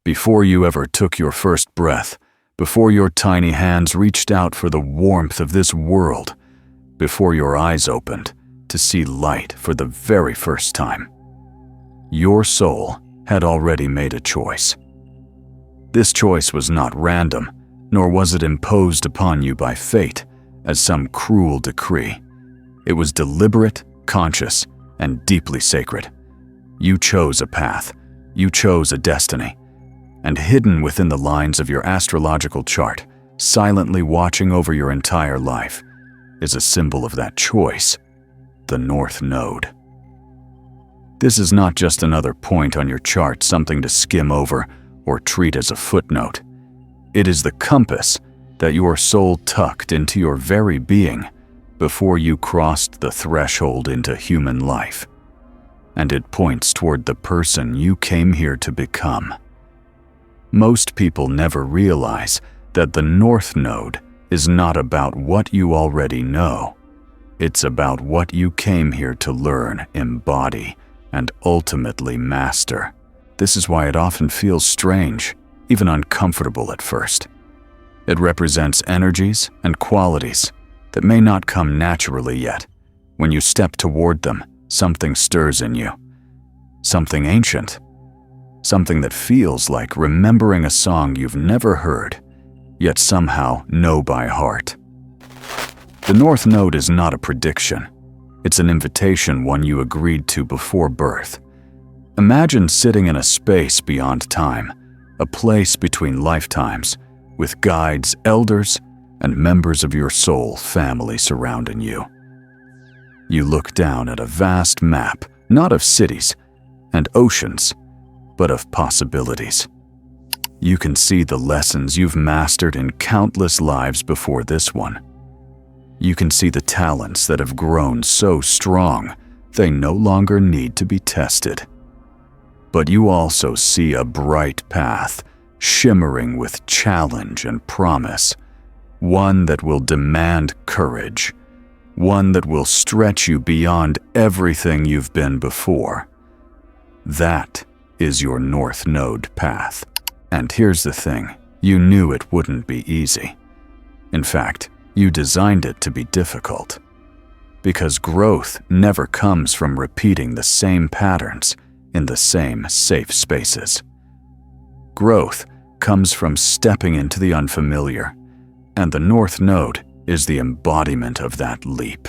Before you ever took your first breath, before your tiny hands reached out for the warmth of this world, before your eyes opened to see light for the very first time, your soul had already made a choice. This choice was not random, nor was it imposed upon you by fate as some cruel decree. It was deliberate, conscious, and deeply sacred. You chose a path, you chose a destiny, and hidden within the lines of your astrological chart, silently watching over your entire life, is a symbol of that choice, the North Node. This is not just another point on your chart, something to skim over or treat as a footnote. It is the compass that your soul tucked into your very being before you crossed the threshold into human life. And it points toward the person you came here to become. Most people never realize that the North Node is not about what you already know. It's about what you came here to learn, embody, and ultimately master. This is why it often feels strange, even uncomfortable at first. It represents energies and qualities that may not come naturally yet. When you step toward them, something stirs in you. Something ancient. Something that feels like remembering a song you've never heard, yet somehow know by heart. The North Node is not a prediction. It's an invitation, one you agreed to before birth. Imagine sitting in a space beyond time, a place between lifetimes, with guides, elders, and members of your soul family surrounding you. You look down at a vast map, not of cities and oceans, but of possibilities. You can see the lessons you've mastered in countless lives before this one. You can see the talents that have grown so strong they no longer need to be tested. But you also see a bright path, shimmering with challenge and promise, one that will demand courage, one that will stretch you beyond everything you've been before. That is your North Node path. And here's the thing, you knew it wouldn't be easy. In fact, you designed it to be difficult. Because growth never comes from repeating the same patterns in the same safe spaces. Growth comes from stepping into the unfamiliar, and the North Node is the embodiment of that leap.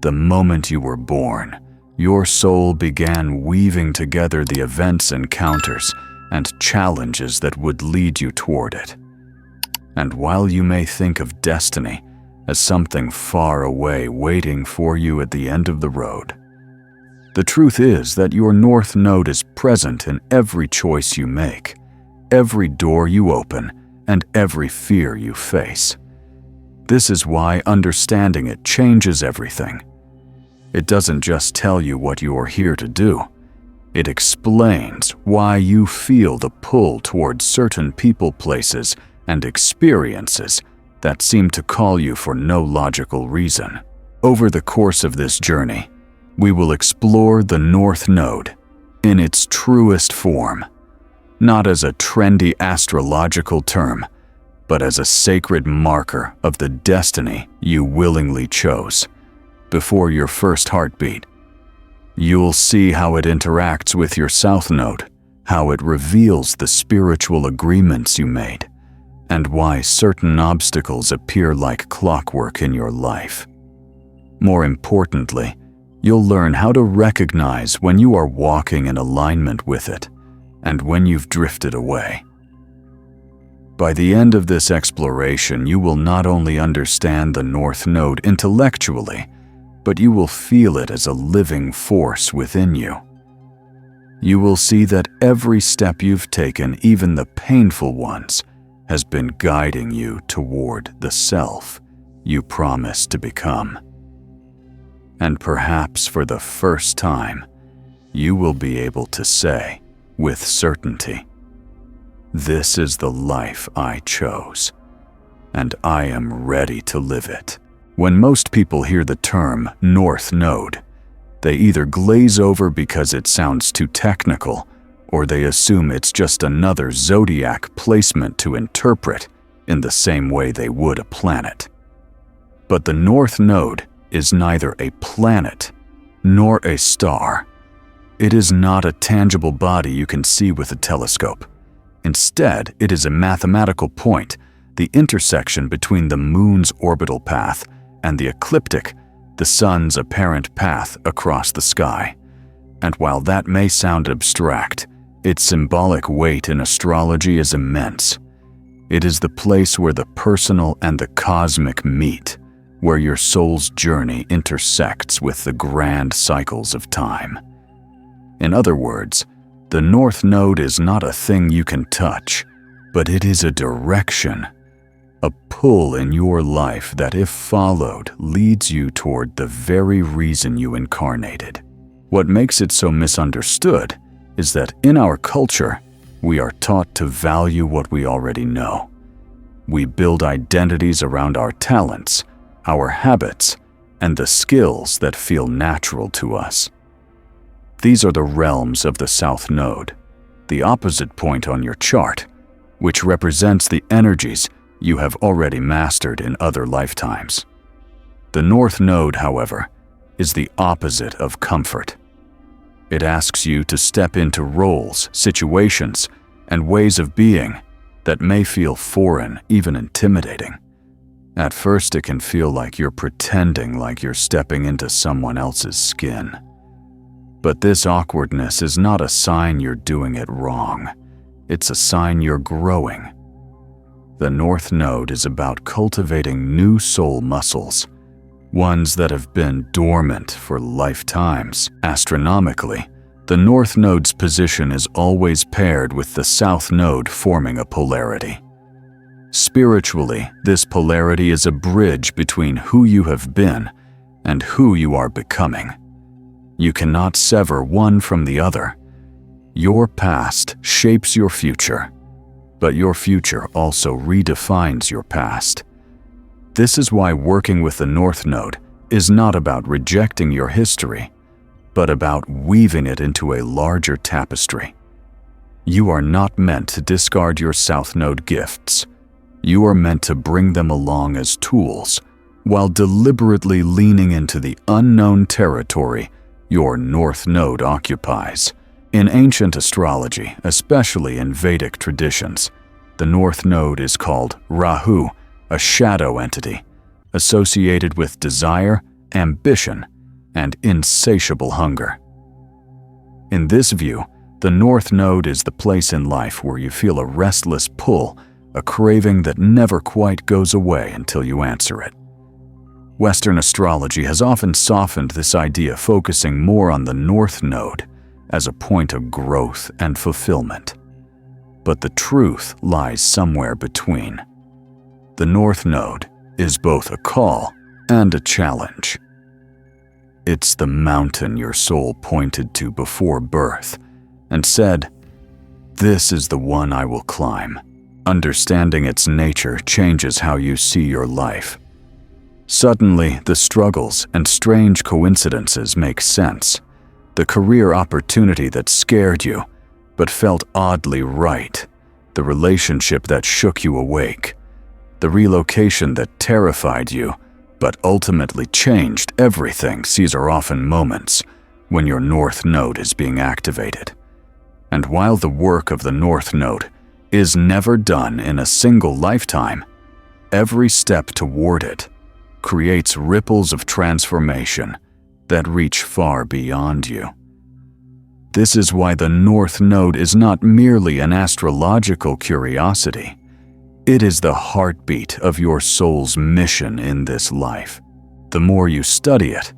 The moment you were born, your soul began weaving together the events, encounters, and challenges that would lead you toward it. And while you may think of destiny as something far away waiting for you at the end of the road, the truth is that your North Node is present in every choice you make, every door you open, and every fear you face. This is why understanding it changes everything. It doesn't just tell you what you're here to do. It explains why you feel the pull towards certain people, places, and experiences that seem to call you for no logical reason. Over the course of this journey, we will explore the North Node in its truest form, not as a trendy astrological term, but as a sacred marker of the destiny you willingly chose. Before your first heartbeat, you'll see how it interacts with your South Node, how it reveals the spiritual agreements you made, and why certain obstacles appear like clockwork in your life. More importantly, you'll learn how to recognize when you are walking in alignment with it and when you've drifted away. By the end of this exploration, you will not only understand the North Node intellectually, but you will feel it as a living force within you. You will see that every step you've taken, even the painful ones, has been guiding you toward the self you promised to become. And perhaps for the first time, you will be able to say, with certainty, "This is the life I chose, and I am ready to live it." When most people hear the term North Node, they either glaze over because it sounds too technical or they assume it's just another zodiac placement to interpret in the same way they would a planet. But the North Node is neither a planet nor a star. It is not a tangible body you can see with a telescope. Instead, it is a mathematical point, the intersection between the Moon's orbital path and the ecliptic, the Sun's apparent path across the sky. And while that may sound abstract, its symbolic weight in astrology is immense. It is the place where the personal and the cosmic meet, where your soul's journey intersects with the grand cycles of time. In other words, the North Node is not a thing you can touch, but it is a direction, a pull in your life that, if followed, leads you toward the very reason you incarnated. What makes it so misunderstood is that in our culture, we are taught to value what we already know. We build identities around our talents, our habits, and the skills that feel natural to us. These are the realms of the South Node, the opposite point on your chart, which represents the energies you have already mastered in other lifetimes. The North Node, however, is the opposite of comfort. It asks you to step into roles, situations, and ways of being that may feel foreign, even intimidating. At first, it can feel like you're pretending like you're stepping into someone else's skin. But this awkwardness is not a sign you're doing it wrong. It's a sign you're growing. The North Node is about cultivating new soul muscles, ones that have been dormant for lifetimes. Astronomically, the North Node's position is always paired with the South Node, forming a polarity. Spiritually, this polarity is a bridge between who you have been and who you are becoming. You cannot sever one from the other. Your past shapes your future, but your future also redefines your past. This is why working with the North Node is not about rejecting your history, but about weaving it into a larger tapestry. You are not meant to discard your South Node gifts. You are meant to bring them along as tools, while deliberately leaning into the unknown territory your North Node occupies. In ancient astrology, especially in Vedic traditions, the North Node is called Rahu, a shadow entity, associated with desire, ambition, and insatiable hunger. In this view, the North Node is the place in life where you feel a restless pull, a craving that never quite goes away until you answer it. Western astrology has often softened this idea, focusing more on the North Node as a point of growth and fulfillment. But the truth lies somewhere between. The North Node is both a call and a challenge. It's the mountain your soul pointed to before birth and said, "This is the one I will climb." Understanding its nature changes how you see your life. Suddenly, the struggles and strange coincidences make sense. The career opportunity that scared you, but felt oddly right. The relationship that shook you awake. The relocation that terrified you, but ultimately changed everything. These are often moments when your North Node is being activated. And while the work of the North Node is never done in a single lifetime, every step toward it creates ripples of transformation that reach far beyond you. This is why the North Node is not merely an astrological curiosity. It is the heartbeat of your soul's mission in this life. The more you study it,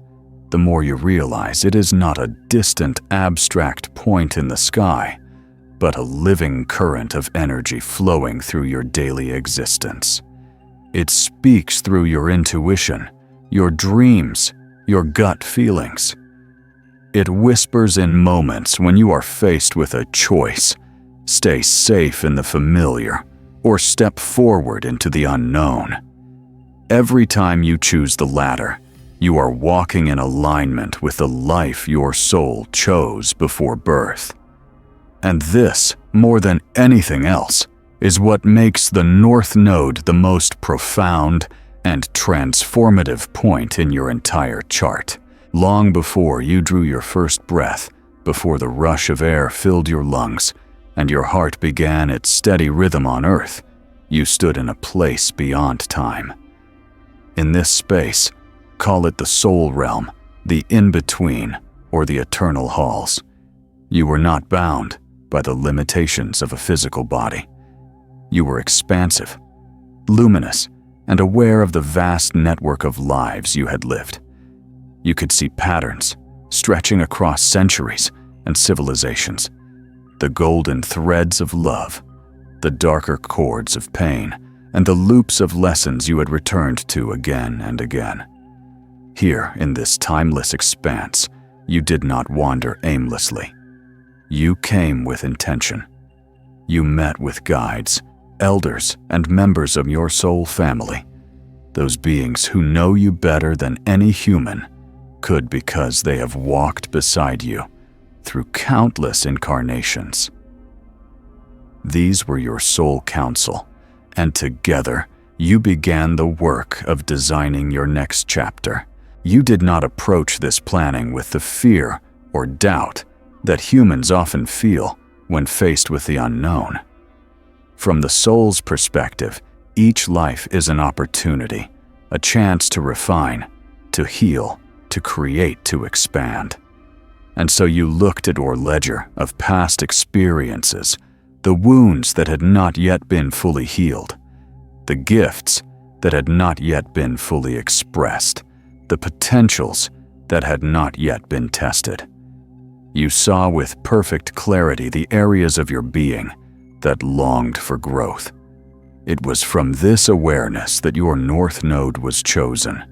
the more you realize it is not a distant, abstract point in the sky, but a living current of energy flowing through your daily existence. It speaks through your intuition, your dreams, your gut feelings. It whispers in moments when you are faced with a choice: stay safe in the familiar or step forward into the unknown. Every time you choose the latter, you are walking in alignment with the life your soul chose before birth. And this, more than anything else, is what makes the North Node the most profound and transformative point in your entire chart. Long before you drew your first breath, before the rush of air filled your lungs, and your heart began its steady rhythm on Earth, you stood in a place beyond time. In this space, call it the soul realm, the in-between, or the eternal halls. You were not bound by the limitations of a physical body. You were expansive, luminous, and aware of the vast network of lives you had lived. You could see patterns stretching across centuries and civilizations, the golden threads of love, the darker cords of pain, and the loops of lessons you had returned to again and again. Here, in this timeless expanse, you did not wander aimlessly. You came with intention. You met with guides, elders, and members of your soul family, those beings who know you better than any human could because they have walked beside you through countless incarnations. These were your soul council, and together you began the work of designing your next chapter. You did not approach this planning with the fear or doubt that humans often feel when faced with the unknown. From the soul's perspective, each life is an opportunity, a chance to refine, to heal, to create, to expand. And so you looked at your ledger of past experiences, the wounds that had not yet been fully healed, the gifts that had not yet been fully expressed, the potentials that had not yet been tested. You saw with perfect clarity the areas of your being that longed for growth. It was from this awareness that your North Node was chosen.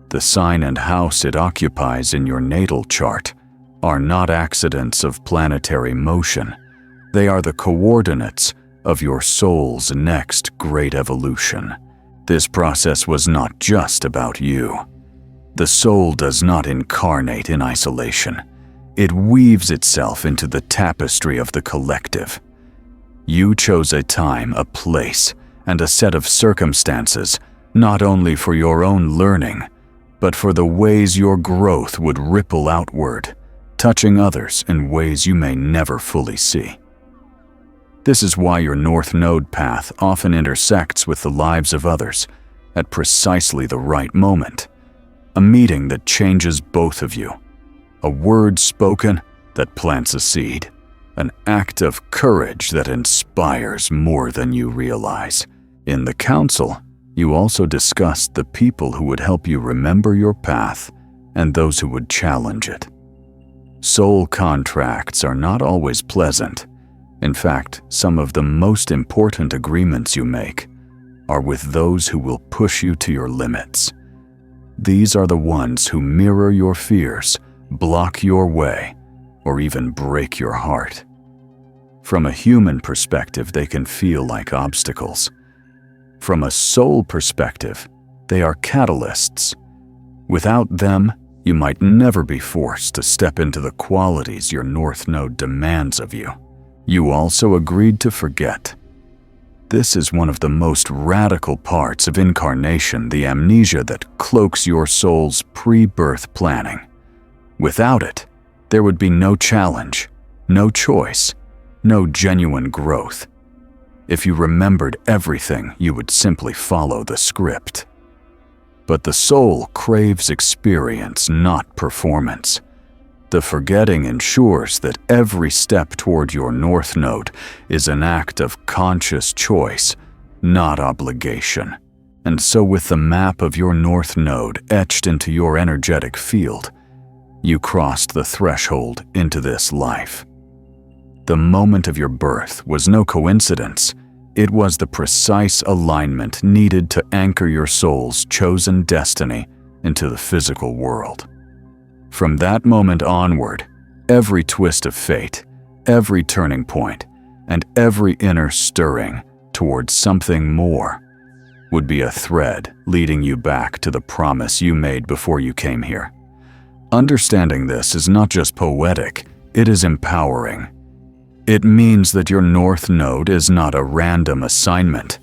The sign and house it occupies in your natal chart are not accidents of planetary motion. They are the coordinates of your soul's next great evolution. This process was not just about you. The soul does not incarnate in isolation. It weaves itself into the tapestry of the collective. You chose a time, a place, and a set of circumstances, not only for your own learning, but for the ways your growth would ripple outward, touching others in ways you may never fully see. This is why your North Node path often intersects with the lives of others at precisely the right moment. A meeting that changes both of you. A word spoken that plants a seed. An act of courage that inspires more than you realize. In the council, you also discussed the people who would help you remember your path and those who would challenge it. Soul contracts are not always pleasant. In fact, some of the most important agreements you make are with those who will push you to your limits. These are the ones who mirror your fears, block your way, or even break your heart. From a human perspective, they can feel like obstacles. From a soul perspective, they are catalysts. Without them, you might never be forced to step into the qualities your North Node demands of you. You also agreed to forget. This is one of the most radical parts of incarnation, the amnesia that cloaks your soul's pre-birth planning. Without it, there would be no challenge, no choice, no genuine growth. If you remembered everything, you would simply follow the script. But the soul craves experience, not performance. The forgetting ensures that every step toward your North Node is an act of conscious choice, not obligation. And so with the map of your North Node etched into your energetic field, you crossed the threshold into this life. The moment of your birth was no coincidence. It was the precise alignment needed to anchor your soul's chosen destiny into the physical world. From that moment onward, every twist of fate, every turning point, and every inner stirring towards something more would be a thread leading you back to the promise you made before you came here. Understanding this is not just poetic, it is empowering. It means that your North Node is not a random assignment.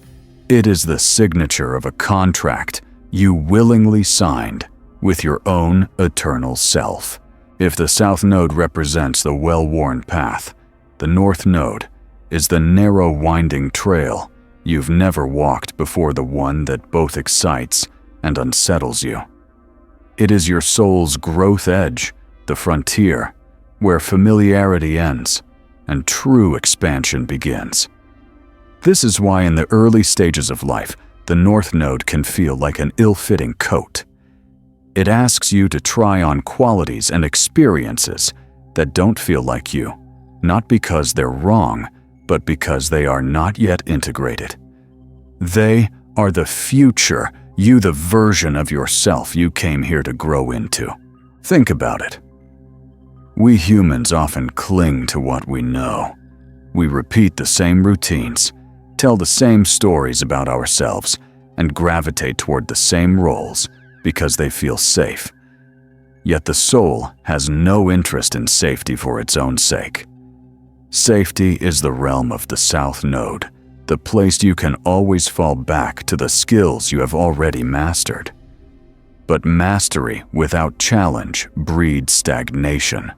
It is the signature of a contract you willingly signed with your own eternal self. If the South Node represents the well-worn path, the North Node is the narrow, winding trail you've never walked before, the one that both excites and unsettles you. It is your soul's growth edge, the frontier, where familiarity ends and true expansion begins. This is why in the early stages of life, the North Node can feel like an ill-fitting coat. It asks you to try on qualities and experiences that don't feel like you, not because they're wrong, but because they are not yet integrated. They are the future you, the version of yourself you came here to grow into. Think about it. We humans often cling to what we know. We repeat the same routines, tell the same stories about ourselves, and gravitate toward the same roles because they feel safe. Yet the soul has no interest in safety for its own sake. Safety is the realm of the South Node, the place you can always fall back to the skills you have already mastered. But mastery without challenge breeds stagnation.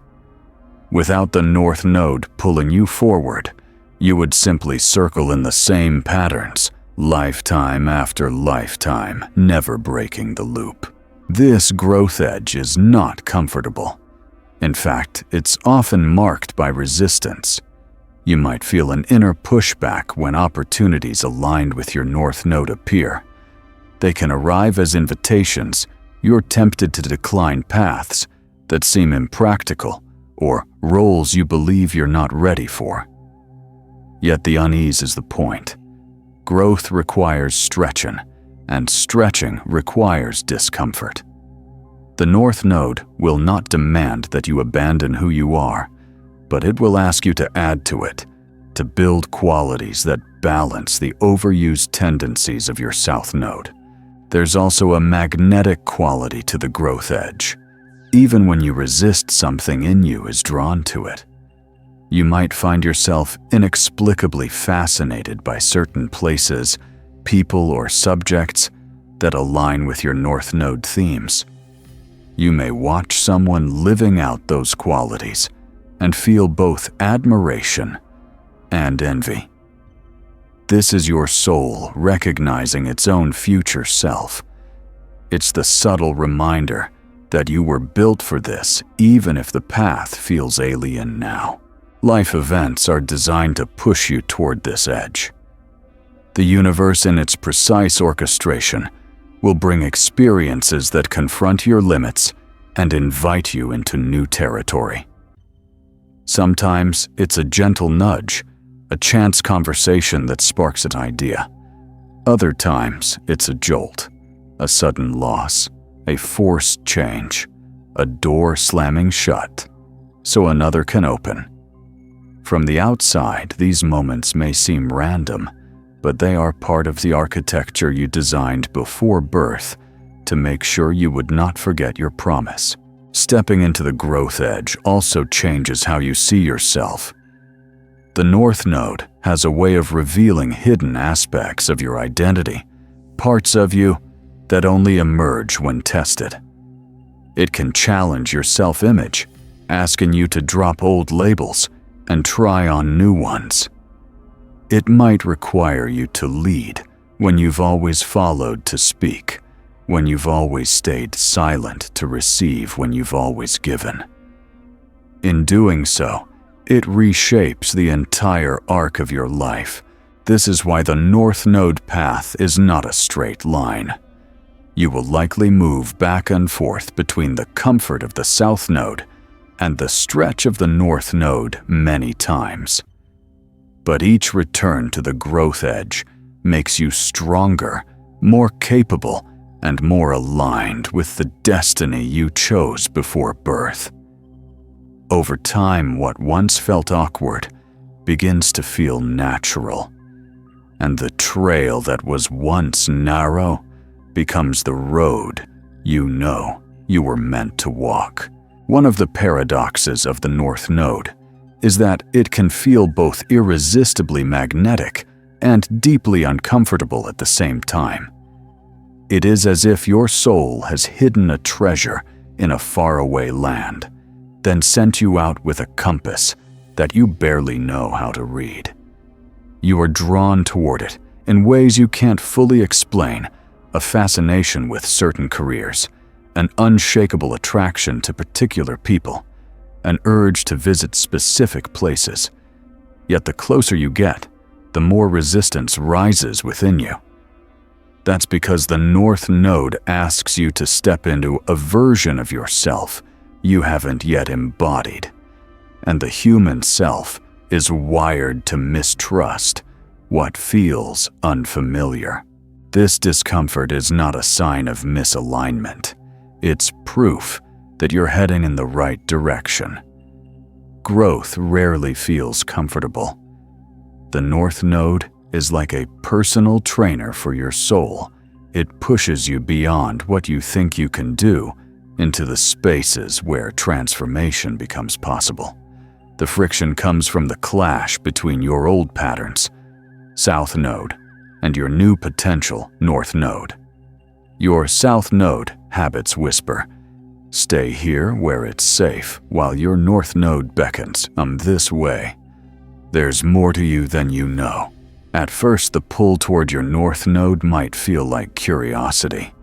Without the North Node pulling you forward, you would simply circle in the same patterns, lifetime after lifetime, never breaking the loop. This growth edge is not comfortable. In fact, it's often marked by resistance. You might feel an inner pushback when opportunities aligned with your North Node appear. They can arrive as invitations. You're tempted to decline paths that seem impractical or roles you believe you're not ready for. Yet the unease is the point. Growth requires stretching, and stretching requires discomfort. The North Node will not demand that you abandon who you are, but it will ask you to add to it, to build qualities that balance the overused tendencies of your South Node. There's also a magnetic quality to the growth edge. Even when you resist, something in you is drawn to it. You might find yourself inexplicably fascinated by certain places, people, or subjects that align with your North Node themes. You may watch someone living out those qualities and feel both admiration and envy. This is your soul recognizing its own future self. It's the subtle reminder that you were built for this, even if the path feels alien now. Life events are designed to push you toward this edge. The universe, in its precise orchestration, will bring experiences that confront your limits and invite you into new territory. Sometimes it's a gentle nudge, a chance conversation that sparks an idea. Other times it's a jolt, a sudden loss, a forced change, a door slamming shut so another can open. From the outside, these moments may seem random, but they are part of the architecture you designed before birth to make sure you would not forget your promise. Stepping into the growth edge also changes how you see yourself. The North Node has a way of revealing hidden aspects of your identity, parts of you that only emerge when tested. It can challenge your self-image, asking you to drop old labels and try on new ones. It might require you to lead when you've always followed to speak, when you've always stayed silent to receive when you've always given. In doing so, it reshapes the entire arc of your life. This is why the North Node path is not a straight line. You will likely move back and forth between the comfort of the South Node and the stretch of the North Node many times. But each return to the growth edge makes you stronger, more capable, and more aligned with the destiny you chose before birth. Over time, what once felt awkward begins to feel natural, and the trail that was once narrow becomes the road you know you were meant to walk. One of the paradoxes of the North Node is that it can feel both irresistibly magnetic and deeply uncomfortable at the same time. It is as if your soul has hidden a treasure in a faraway land, then sent you out with a compass that you barely know how to read. You are drawn toward it in ways you can't fully explain, a fascination with certain careers, an unshakable attraction to particular people, an urge to visit specific places. Yet the closer you get, the more resistance rises within you. That's because the North Node asks you to step into a version of yourself you haven't yet embodied. And the human self is wired to mistrust what feels unfamiliar. This discomfort is not a sign of misalignment. It's proof that you're heading in the right direction. Growth rarely feels comfortable. The North Node is like a personal trainer for your soul. It pushes you beyond what you think you can do into the spaces where transformation becomes possible. The friction comes from the clash between your old patterns, South Node, and your new potential, North Node. Your South Node habits whisper, "Stay here where it's safe," while your North Node beckons, "I'm this way." There's more to you than you know. At first, the pull toward your North Node might feel like curiosity.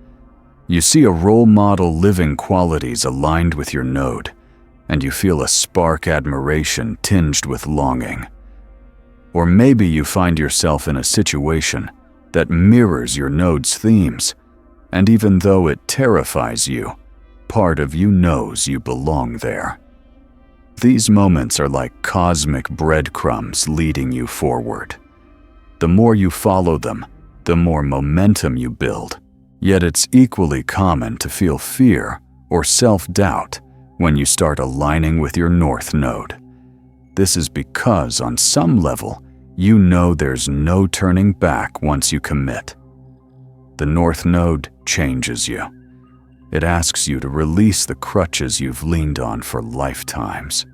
You see a role model living qualities aligned with your node, and you feel a spark admiration tinged with longing. Or maybe you find yourself in a situation that mirrors your node's themes, and even though it terrifies you, part of you knows you belong there. These moments are like cosmic breadcrumbs leading you forward. The more you follow them, the more momentum you build. Yet it's equally common to feel fear or self-doubt when you start aligning with your North Node. This is because, on some level, you know there's no turning back once you commit. The North Node changes you. It asks you to release the crutches you've leaned on for lifetimes.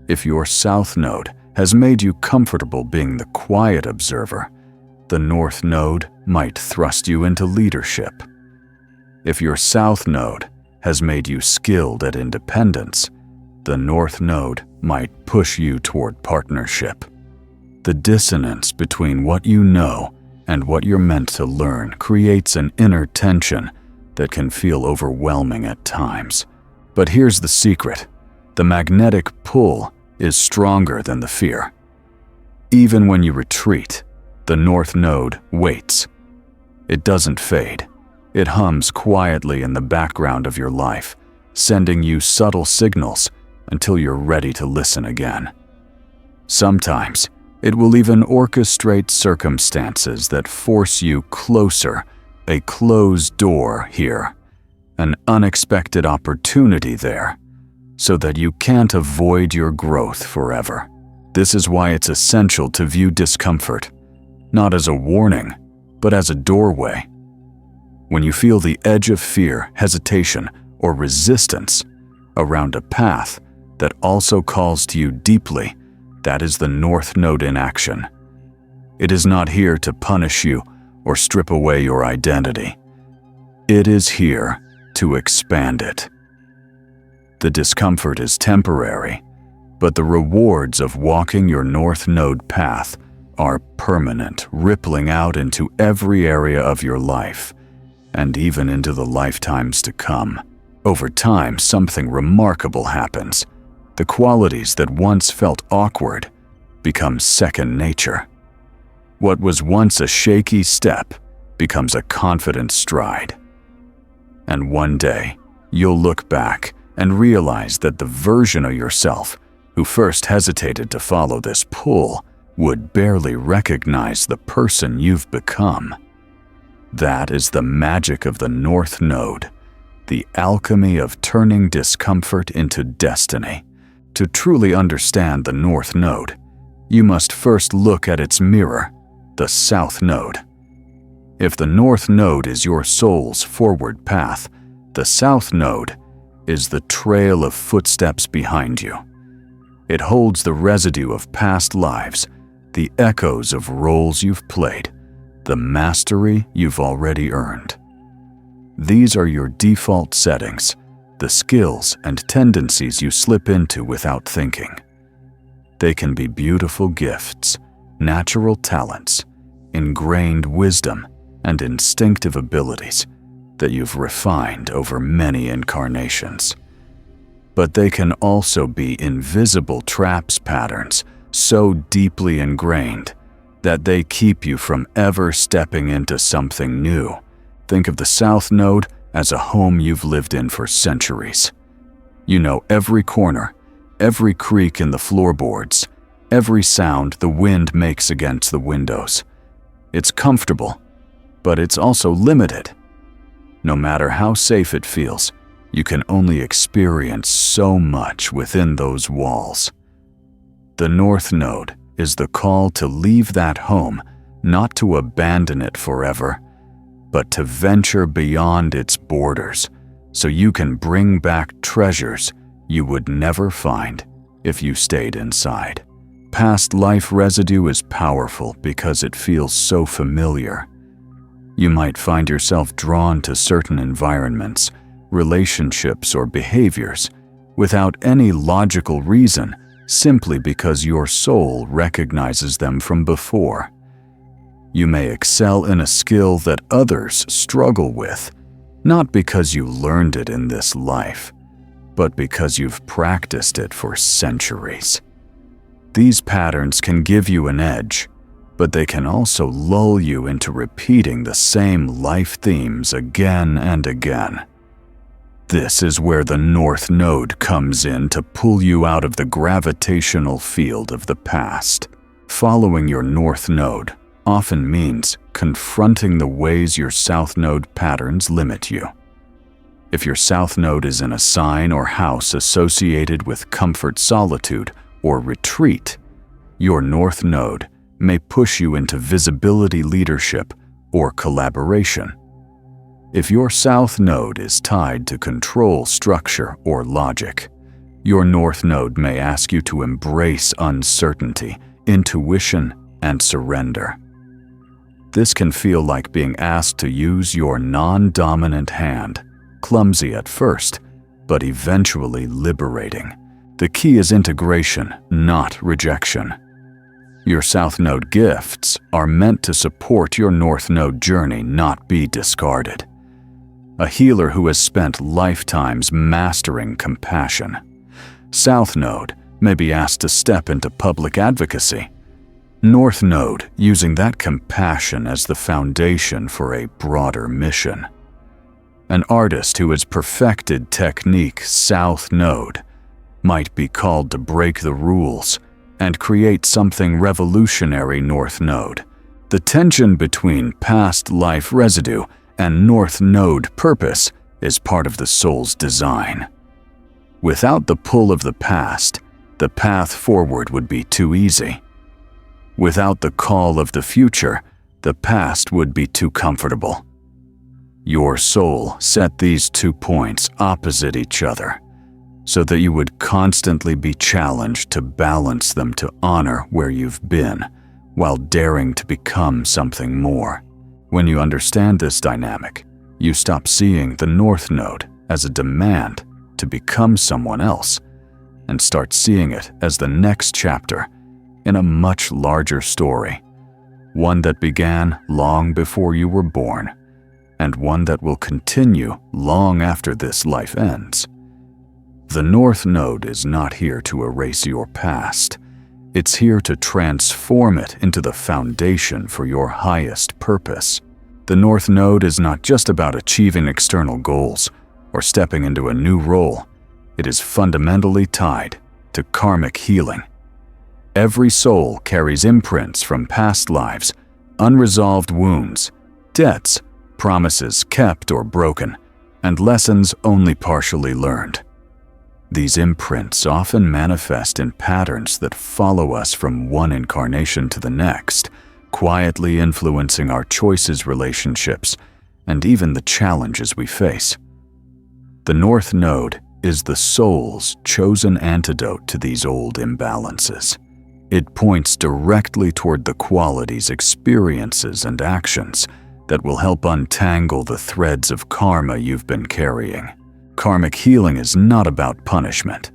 If your South Node has made you comfortable being the quiet observer, the North Node might thrust you into leadership. If your South Node has made you skilled at independence, the North Node might push you toward partnership. The dissonance between what you know and what you're meant to learn creates an inner tension that can feel overwhelming at times. But here's the secret: the magnetic pull is stronger than the fear. Even when you retreat, the North Node waits. It doesn't fade. It hums quietly in the background of your life, sending you subtle signals until you're ready to listen again. Sometimes, it will even orchestrate circumstances that force you closer, a closed door here, an unexpected opportunity there, so that you can't avoid your growth forever. This is why it's essential to view discomfort, not as a warning, but as a doorway. When you feel the edge of fear, hesitation, or resistance around a path that also calls to you deeply, that is the North Node in action. It is not here to punish you or strip away your identity. It is here to expand it. The discomfort is temporary, but the rewards of walking your North Node path are permanent, rippling out into every area of your life, and even into the lifetimes to come. Over time, something remarkable happens. The qualities that once felt awkward become second nature. What was once a shaky step becomes a confident stride. And one day, you'll look back and realize that the version of yourself who first hesitated to follow this pull would barely recognize the person you've become. That is the magic of the North Node, the alchemy of turning discomfort into destiny. To truly understand the North Node, you must first look at its mirror, the South Node. If the North Node is your soul's forward path, the South Node is the trail of footsteps behind you. It holds the residue of past lives, the echoes of roles you've played, the mastery you've already earned. These are your default settings, the skills and tendencies you slip into without thinking. They can be beautiful gifts, natural talents, ingrained wisdom, and instinctive abilities that you've refined over many incarnations. But they can also be invisible traps patterns so deeply ingrained that they keep you from ever stepping into something new. Think of the South Node as a home you've lived in for centuries. You know every corner, every creak in the floorboards, every sound the wind makes against the windows. It's comfortable, but it's also limited. No matter how safe it feels, you can only experience so much within those walls. The North Node is the call to leave that home, not to abandon it forever, but to venture beyond its borders so you can bring back treasures you would never find if you stayed inside. Past life residue is powerful because it feels so familiar. You might find yourself drawn to certain environments, relationships, or behaviors without any logical reason, simply because your soul recognizes them from before. You may excel in a skill that others struggle with, not because you learned it in this life, but because you've practiced it for centuries. These patterns can give you an edge, but they can also lull you into repeating the same life themes again and again. This is where the North Node comes in to pull you out of the gravitational field of the past. Following your North Node often means confronting the ways your South Node patterns limit you. If your South Node is in a sign or house associated with comfort, solitude, or retreat, your North Node may push you into visibility, leadership, or collaboration. If your South Node is tied to control, structure, or logic, your North Node may ask you to embrace uncertainty, intuition, and surrender. This can feel like being asked to use your non-dominant hand, clumsy at first, but eventually liberating. The key is integration, not rejection. Your South Node gifts are meant to support your North Node journey, not be discarded. A healer who has spent lifetimes mastering compassion. South Node may be asked to step into public advocacy. North Node using that compassion as the foundation for a broader mission. An artist who has perfected technique, South Node, might be called to break the rules and create something revolutionary, North Node. The tension between past life residue and North Node purpose is part of the soul's design. Without the pull of the past, the path forward would be too easy. Without the call of the future, the past would be too comfortable. Your soul set these 2 points opposite each other, so that you would constantly be challenged to balance them, to honor where you've been, while daring to become something more. When you understand this dynamic, you stop seeing the North Node as a demand to become someone else, and start seeing it as the next chapter in a much larger story, one that began long before you were born, and one that will continue long after this life ends. The North Node is not here to erase your past. It's here to transform it into the foundation for your highest purpose. The North Node is not just about achieving external goals or stepping into a new role. It is fundamentally tied to karmic healing. Every soul carries imprints from past lives, unresolved wounds, debts, promises kept or broken, and lessons only partially learned. These imprints often manifest in patterns that follow us from one incarnation to the next, quietly influencing our choices, relationships, and even the challenges we face. The North Node is the soul's chosen antidote to these old imbalances. It points directly toward the qualities, experiences, and actions that will help untangle the threads of karma you've been carrying. Karmic healing is not about punishment.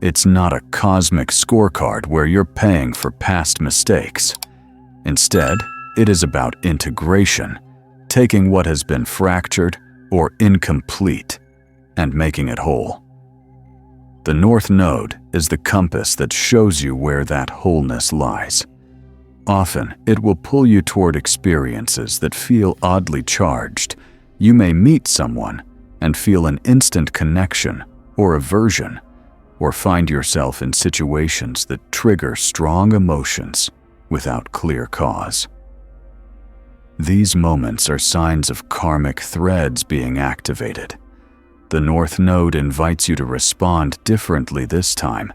It's not a cosmic scorecard where you're paying for past mistakes. Instead, it is about integration, taking what has been fractured or incomplete and making it whole. The North Node is the compass that shows you where that wholeness lies. Often, it will pull you toward experiences that feel oddly charged. You may meet someone and feel an instant connection or aversion, or find yourself in situations that trigger strong emotions without clear cause. These moments are signs of karmic threads being activated. The North Node invites you to respond differently this time,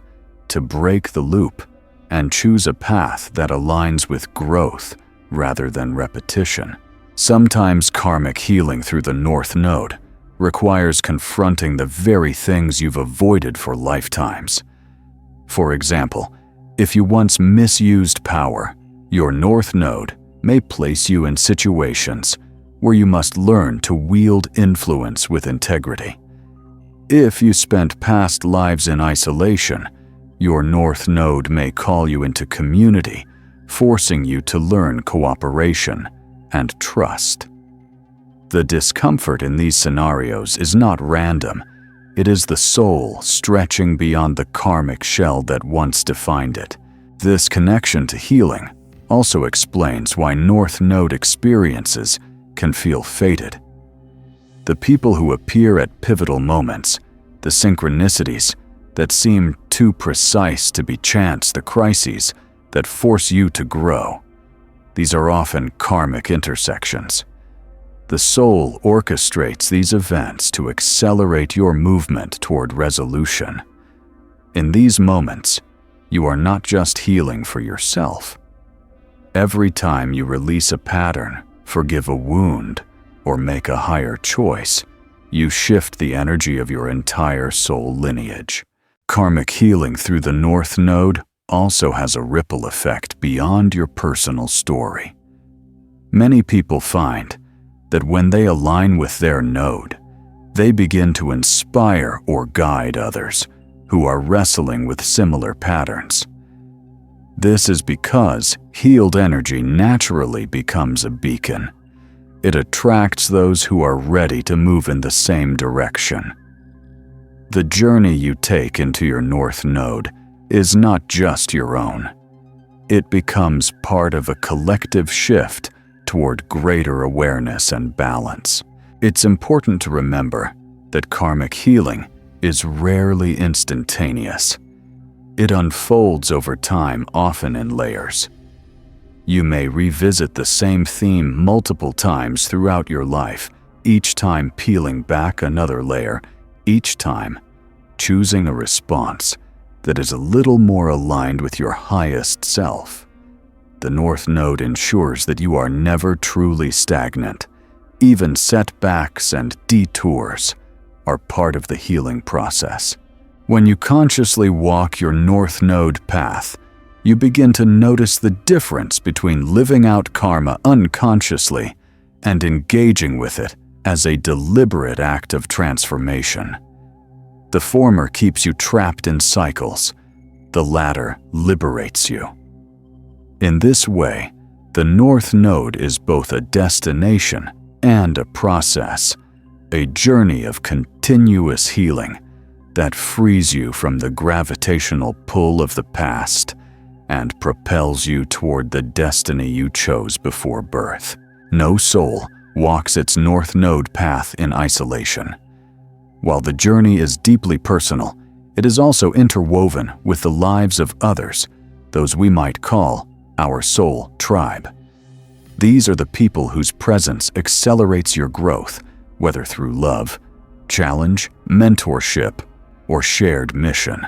to break the loop and choose a path that aligns with growth rather than repetition. Sometimes karmic healing through the North Node requires confronting the very things you've avoided for lifetimes. For example, if you once misused power, your North Node may place you in situations where you must learn to wield influence with integrity. If you spent past lives in isolation, your North Node may call you into community, forcing you to learn cooperation and trust. The discomfort in these scenarios is not random. It is the soul stretching beyond the karmic shell that once defined it. This connection to healing also explains why North Node experiences can feel fated. The people who appear at pivotal moments, the synchronicities that seem too precise to be chance, the crises that force you to grow, these are often karmic intersections. The soul orchestrates these events to accelerate your movement toward resolution. In these moments, you are not just healing for yourself. Every time you release a pattern, forgive a wound, or make a higher choice, you shift the energy of your entire soul lineage. Karmic healing through the North Node also has a ripple effect beyond your personal story. Many people find that when they align with their node, they begin to inspire or guide others who are wrestling with similar patterns. This is because healed energy naturally becomes a beacon. It attracts those who are ready to move in the same direction. The journey you take into your North Node is not just your own. It becomes part of a collective shift toward greater awareness and balance. It's important to remember that karmic healing is rarely instantaneous. It unfolds over time, often in layers. You may revisit the same theme multiple times throughout your life, each time peeling back another layer, each time choosing a response that is a little more aligned with your highest self. The North Node ensures that you are never truly stagnant. Even setbacks and detours are part of the healing process. When you consciously walk your North Node path, you begin to notice the difference between living out karma unconsciously and engaging with it as a deliberate act of transformation. The former keeps you trapped in cycles. The latter liberates you. In this way, the North Node is both a destination and a process, a journey of continuous healing that frees you from the gravitational pull of the past and propels you toward the destiny you chose before birth. No soul walks its North Node path in isolation. While the journey is deeply personal, it is also interwoven with the lives of others, those we might call our soul tribe. These are the people whose presence accelerates your growth, whether through love, challenge, mentorship, or shared mission.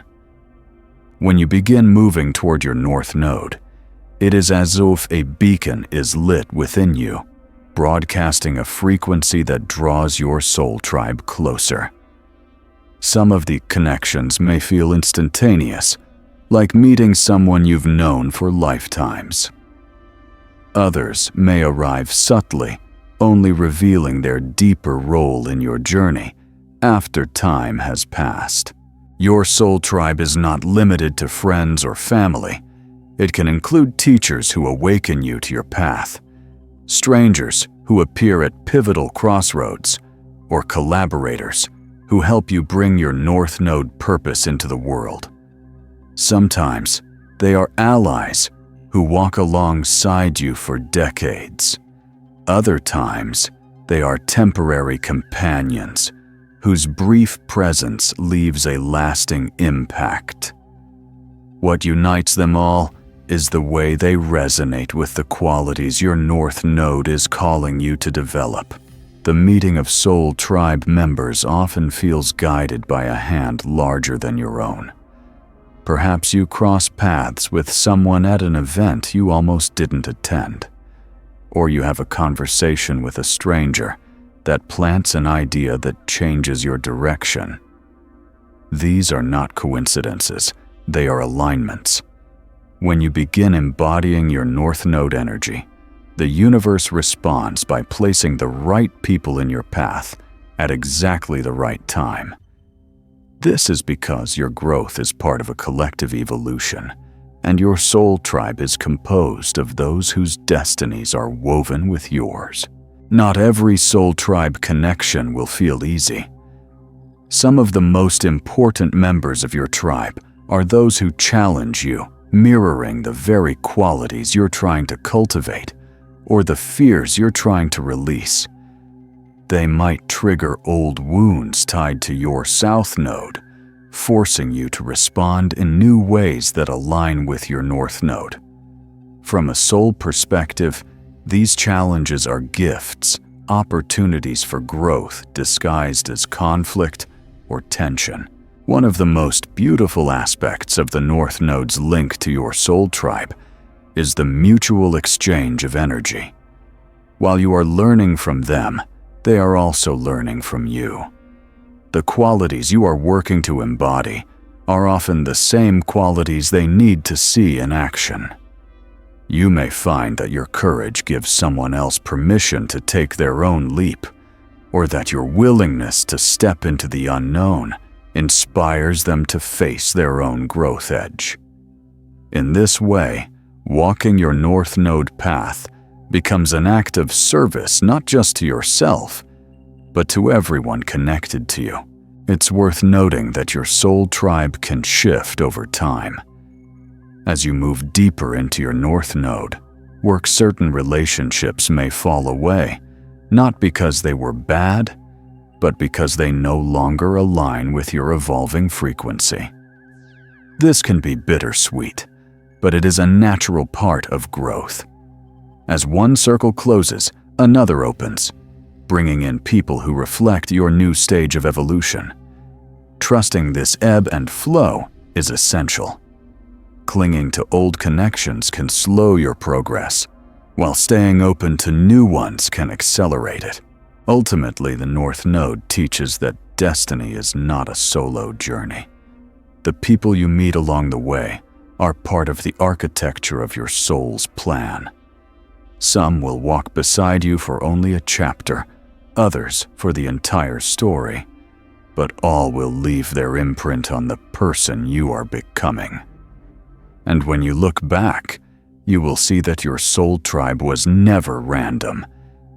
When you begin moving toward your North Node, it is as if a beacon is lit within you, broadcasting a frequency that draws your soul tribe closer. Some of the connections may feel instantaneous, like meeting someone you've known for lifetimes. Others may arrive subtly, only revealing their deeper role in your journey after time has passed. Your soul tribe is not limited to friends or family. It can include teachers who awaken you to your path, strangers who appear at pivotal crossroads, or collaborators who help you bring your North Node purpose into the world. Sometimes they are allies who walk alongside you for decades. Other times, they are temporary companions whose brief presence leaves a lasting impact. What unites them all is the way they resonate with the qualities your North Node is calling you to develop. The meeting of soul tribe members often feels guided by a hand larger than your own. Perhaps you cross paths with someone at an event you almost didn't attend, or you have a conversation with a stranger that plants an idea that changes your direction. These are not coincidences, they are alignments. When you begin embodying your North Node energy, the universe responds by placing the right people in your path at exactly the right time. This is because your growth is part of a collective evolution, and your soul tribe is composed of those whose destinies are woven with yours. Not every soul tribe connection will feel easy. Some of the most important members of your tribe are those who challenge you, mirroring the very qualities you're trying to cultivate or the fears you're trying to release. They might trigger old wounds tied to your South Node, forcing you to respond in new ways that align with your North Node. From a soul perspective, these challenges are gifts, opportunities for growth disguised as conflict or tension. One of the most beautiful aspects of the North Node's link to your soul tribe is the mutual exchange of energy. While you are learning from them, they are also learning from you. The qualities you are working to embody are often the same qualities they need to see in action. You may find that your courage gives someone else permission to take their own leap, or that your willingness to step into the unknown inspires them to face their own growth edge. In this way, walking your North Node path becomes an act of service not just to yourself, but to everyone connected to you. It's worth noting that your soul tribe can shift over time. As you move deeper into your North Node, certain relationships may fall away, not because they were bad, but because they no longer align with your evolving frequency. This can be bittersweet, but it is a natural part of growth. As one circle closes, another opens, bringing in people who reflect your new stage of evolution. Trusting this ebb and flow is essential. Clinging to old connections can slow your progress, while staying open to new ones can accelerate it. Ultimately, the North Node teaches that destiny is not a solo journey. The people you meet along the way are part of the architecture of your soul's plan. Some will walk beside you for only a chapter, others for the entire story, but all will leave their imprint on the person you are becoming. And when you look back, you will see that your soul tribe was never random.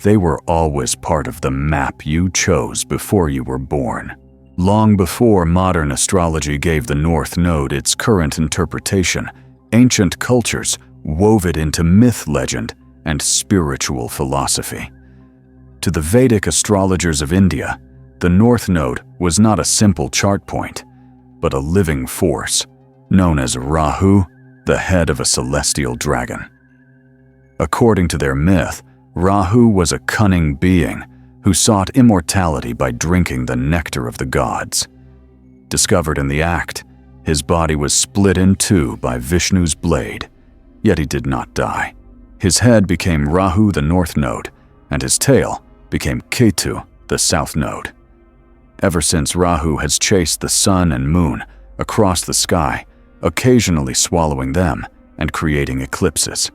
They were always part of the map you chose before you were born. Long before modern astrology gave the North Node its current interpretation, ancient cultures wove it into myth, legend, and spiritual philosophy. To the Vedic astrologers of India, the North Node was not a simple chart point, but a living force, known as Rahu, the head of a celestial dragon. According to their myth, Rahu was a cunning being who sought immortality by drinking the nectar of the gods. Discovered in the act, his body was split in two by Vishnu's blade, yet he did not die. His head became Rahu, the North Node, and his tail became Ketu, the South Node. ever since Rahu has chased the sun and moon across the sky, occasionally swallowing them and creating eclipses.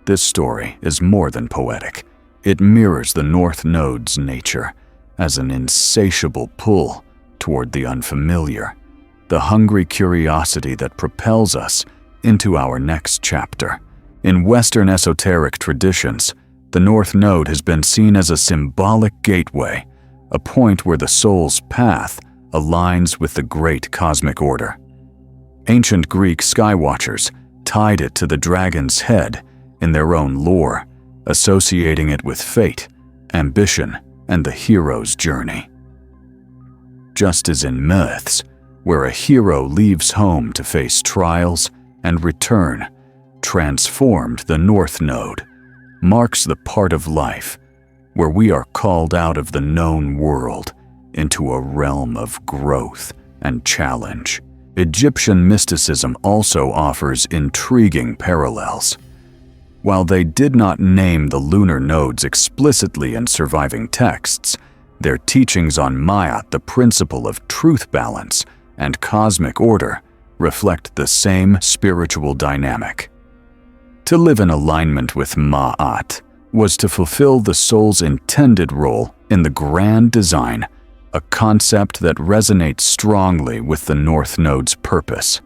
This story is more than poetic. It mirrors the North Node's nature as an insatiable pull toward the unfamiliar, the hungry curiosity that propels us into our next chapter. In Western esoteric traditions, the North Node has been seen as a symbolic gateway, a point where the soul's path aligns with the great cosmic order. Ancient Greek skywatchers tied it to the dragon's head in their own lore, associating it with fate, ambition, and the hero's journey. Just as in myths, where a hero leaves home to face trials and return, transformed, the North Node marks the part of life where we are called out of the known world into a realm of growth and challenge. Egyptian mysticism also offers intriguing parallels. While they did not name the lunar nodes explicitly in surviving texts, their teachings on Ma'at, the principle of truth balance, and cosmic order reflect the same spiritual dynamic. To live in alignment with Ma'at was to fulfill the soul's intended role in the grand design, a concept that resonates strongly with the North Node's purpose.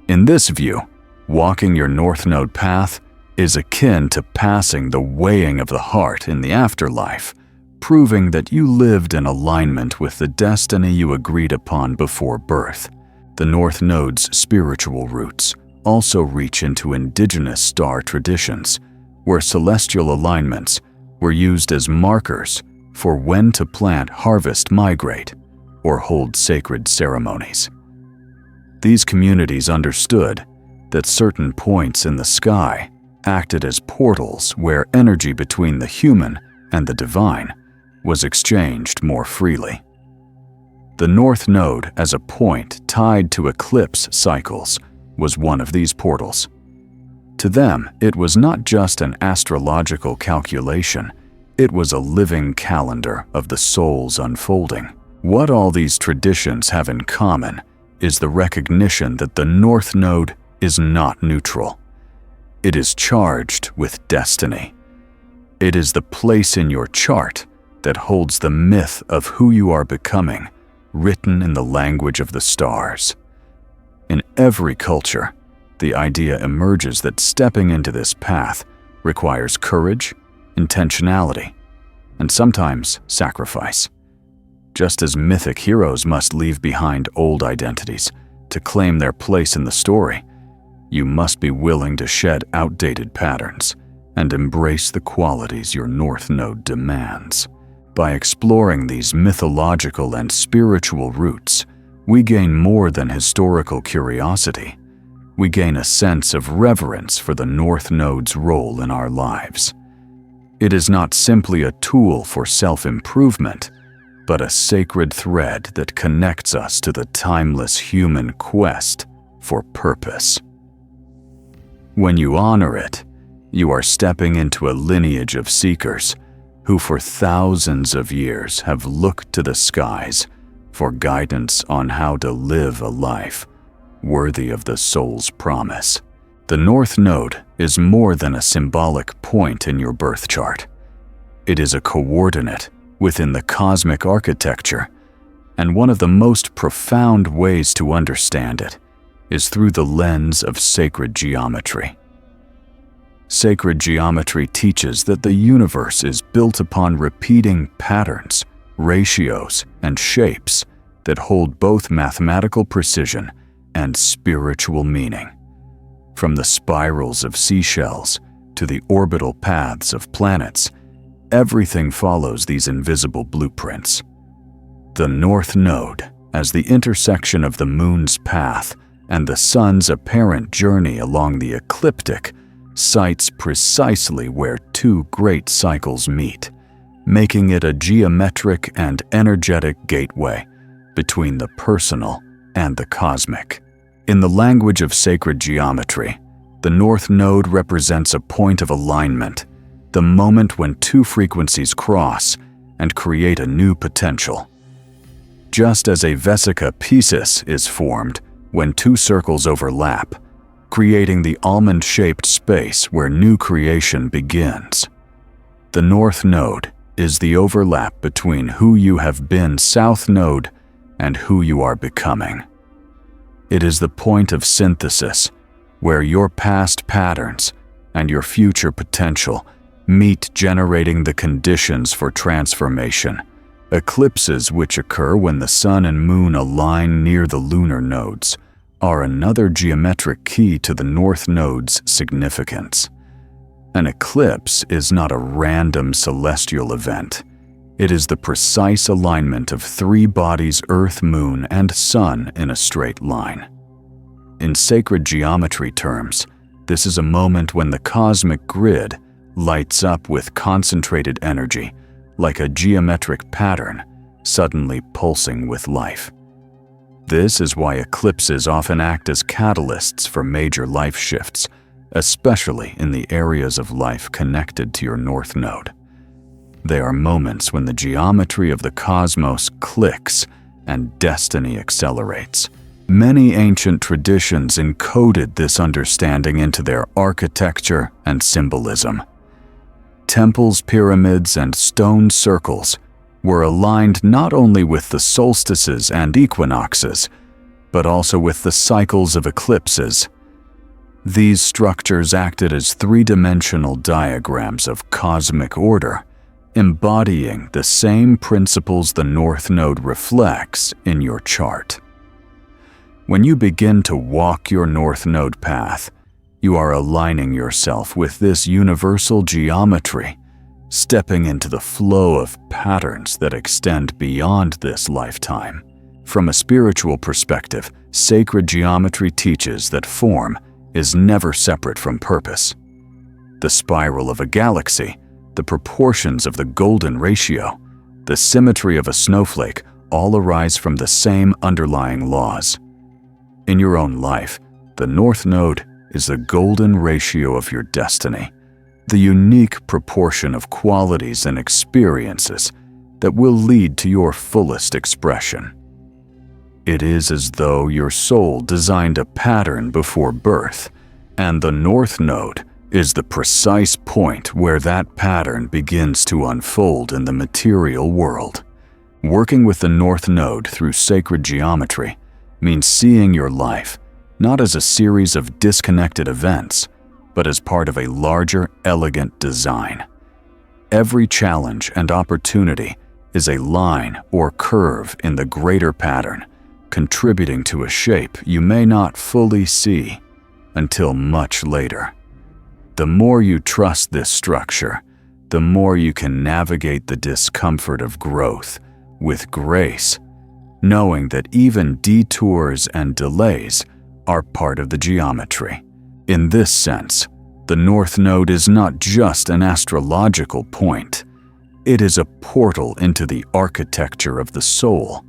In this view, walking your North Node path is akin to passing the weighing of the heart in the afterlife, proving that you lived in alignment with the destiny you agreed upon before birth. The North Node's spiritual roots also reach into indigenous star traditions, where celestial alignments were used as markers for when to plant, harvest, migrate, or hold sacred ceremonies. These communities understood that certain points in the sky acted as portals where energy between the human and the divine was exchanged more freely. The North Node, as a point tied to eclipse cycles, was one of these portals. To them, it was not just an astrological calculation, it was a living calendar of the soul's unfolding. What all these traditions have in common is the recognition that the North Node is not neutral. It is charged with destiny. It is the place in your chart that holds the myth of who you are becoming, written in the language of the stars. In every culture, the idea emerges that stepping into this path requires courage, intentionality, and sometimes sacrifice. Just as mythic heroes must leave behind old identities to claim their place in the story, you must be willing to shed outdated patterns and embrace the qualities your North Node demands. By exploring these mythological and spiritual roots, we gain more than historical curiosity. We gain a sense of reverence for the North Node's role in our lives. It is not simply a tool for self-improvement, but a sacred thread that connects us to the timeless human quest for purpose. When you honor it, you are stepping into a lineage of seekers who for thousands of years have looked to the skies for guidance on how to live a life worthy of the soul's promise. The North Node is more than a symbolic point in your birth chart. It is a coordinate within the cosmic architecture, and one of the most profound ways to understand it is through the lens of sacred geometry. Sacred geometry teaches that the universe is built upon repeating patterns, ratios, and shapes that hold both mathematical precision and spiritual meaning. From the spirals of seashells to the orbital paths of planets, everything follows these invisible blueprints. The North Node, as the intersection of the moon's path and the sun's apparent journey along the ecliptic, sites precisely where two great cycles meet, making it a geometric and energetic gateway between the personal and the cosmic. In the language of sacred geometry, the North Node represents a point of alignment, the moment when two frequencies cross and create a new potential. just as a vesica piscis is formed when two circles overlap, creating the almond-shaped space where new creation begins. The North Node is the overlap between who you have been, South Node, and who you are becoming. It is the point of synthesis where your past patterns and your future potential meet, generating the conditions for transformation. Eclipses, which occur when the sun and moon align near the lunar nodes, are another geometric key to the North Node's significance. An eclipse is not a random celestial event. It is the precise alignment of three bodies, Earth, Moon, and Sun, in a straight line. In sacred geometry terms, this is a moment when the cosmic grid lights up with concentrated energy, like a geometric pattern suddenly pulsing with life. This is why eclipses often act as catalysts for major life shifts, especially in the areas of life connected to your North Node. They are moments when the geometry of the cosmos clicks and destiny accelerates. Many ancient traditions encoded this understanding into their architecture and symbolism. Temples, pyramids, and stone circles were aligned not only with the solstices and equinoxes, but also with the cycles of eclipses. These structures acted as three-dimensional diagrams of cosmic order, embodying the same principles the North Node reflects in your chart. When you begin to walk your North Node path, you are aligning yourself with this universal geometry, stepping into the flow of patterns that extend beyond this lifetime. From a spiritual perspective, sacred geometry teaches that form is never separate from purpose. The spiral of a galaxy, the proportions of the golden ratio, the symmetry of a snowflake all arise from the same underlying laws. In your own life, the North Node is the golden ratio of your destiny, the unique proportion of qualities and experiences that will lead to your fullest expression. It is as though your soul designed a pattern before birth, and the North Node is the precise point where that pattern begins to unfold in the material world. Working with the North Node through sacred geometry means seeing your life not as a series of disconnected events, but as part of a larger, elegant design. Every challenge and opportunity is a line or curve in the greater pattern, contributing to a shape you may not fully see until much later. The more you trust this structure, the more you can navigate the discomfort of growth with grace, knowing that even detours and delays are part of the geometry. In this sense, the North Node is not just an astrological point. It is a portal into the architecture of the soul.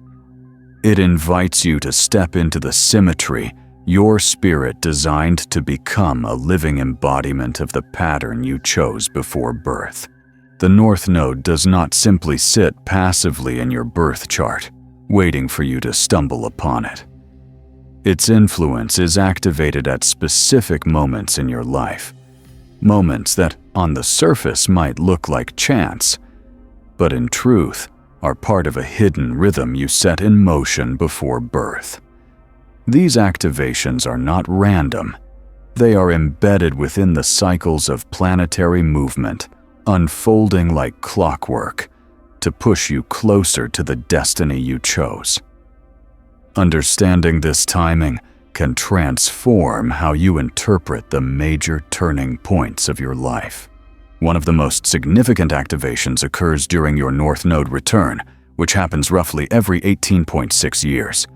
It invites you to step into the symmetry your spirit designed to become a living embodiment of the pattern you chose before birth. The North Node does not simply sit passively in your birth chart, waiting for you to stumble upon it. Its influence is activated at specific moments in your life, moments that on the surface might look like chance, but in truth are part of a hidden rhythm you set in motion before birth. These activations are not random. They are embedded within the cycles of planetary movement, unfolding like clockwork to push you closer to the destiny you chose. Understanding this timing can transform how you interpret the major turning points of your life. One of the most significant activations occurs during your North Node return, which happens roughly every 18.6 years.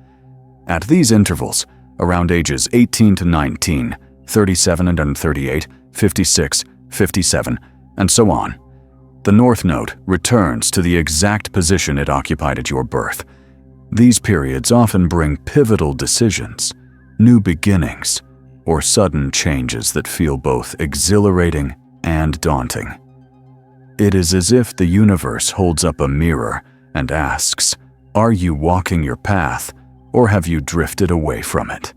At these intervals, around ages 18 to 19, 37 and 38, 56, 57, and so on, the North Node returns to the exact position it occupied at your birth. These periods often bring pivotal decisions, new beginnings, or sudden changes that feel both exhilarating and daunting. It is as if the universe holds up a mirror and asks, Are you walking your path, or have you drifted away from it?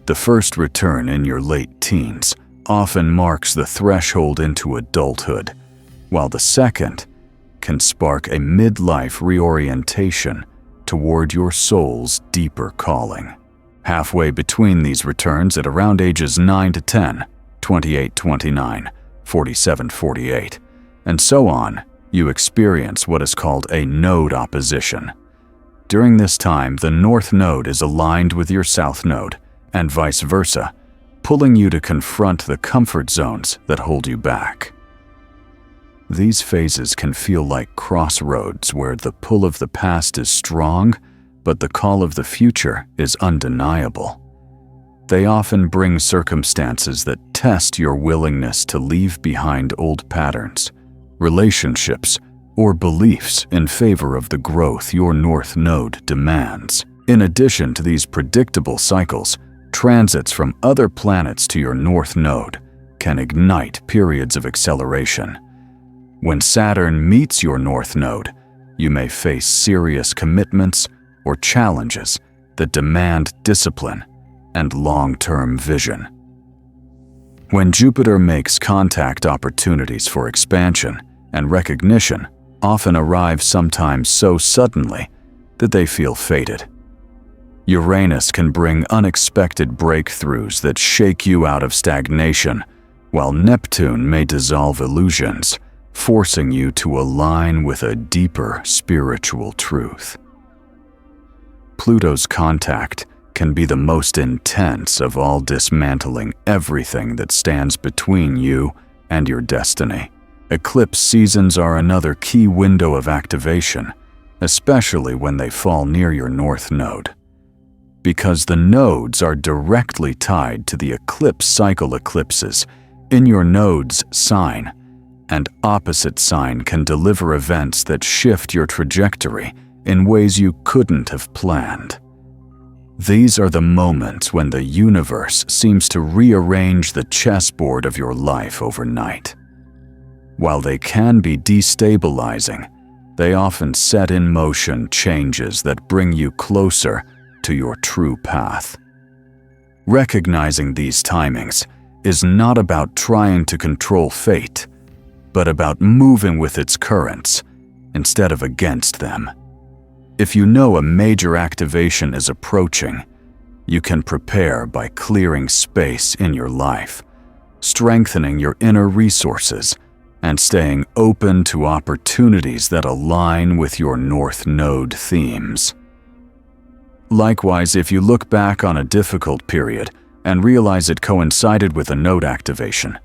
The first return in your late teens often marks the threshold into adulthood, while the second can spark a midlife reorientation toward your soul's deeper calling. Halfway between these returns, at around ages 9 to 10, 28-29, 47-48, and so on, you experience what is called a node opposition. During this time, the north node is aligned with your south node, and vice versa, pulling you to confront the comfort zones that hold you back. These phases can feel like crossroads where the pull of the past is strong, but the call of the future is undeniable. They often bring circumstances that test your willingness to leave behind old patterns, relationships, or beliefs in favor of the growth your north node demands. In addition to these predictable cycles, transits from other planets to your north node can ignite periods of acceleration. When Saturn meets your north node, you may face serious commitments or challenges that demand discipline and long-term vision. When Jupiter makes contact, opportunities for expansion and recognition often arrive sometimes so suddenly that they feel fated. Uranus can bring unexpected breakthroughs that shake you out of stagnation, while Neptune may dissolve illusions, forcing you to align with a deeper spiritual truth. Pluto's contact can be the most intense of all, dismantling everything that stands between you and your destiny. Eclipse seasons are another key window of activation, especially when they fall near your north node. Because the nodes are directly tied to the eclipse cycle, eclipses in your node's sign and opposite sign can deliver events that shift your trajectory in ways you couldn't have planned. These are the moments when the universe seems to rearrange the chessboard of your life overnight. While they can be destabilizing, they often set in motion changes that bring you closer to your true path. Recognizing these timings is not about trying to control fate, but about moving with its currents instead of against them. If you know a major activation is approaching, you can prepare by clearing space in your life, strengthening your inner resources, and staying open to opportunities that align with your North Node themes. Likewise, if you look back on a difficult period and realize it coincided with a node activation,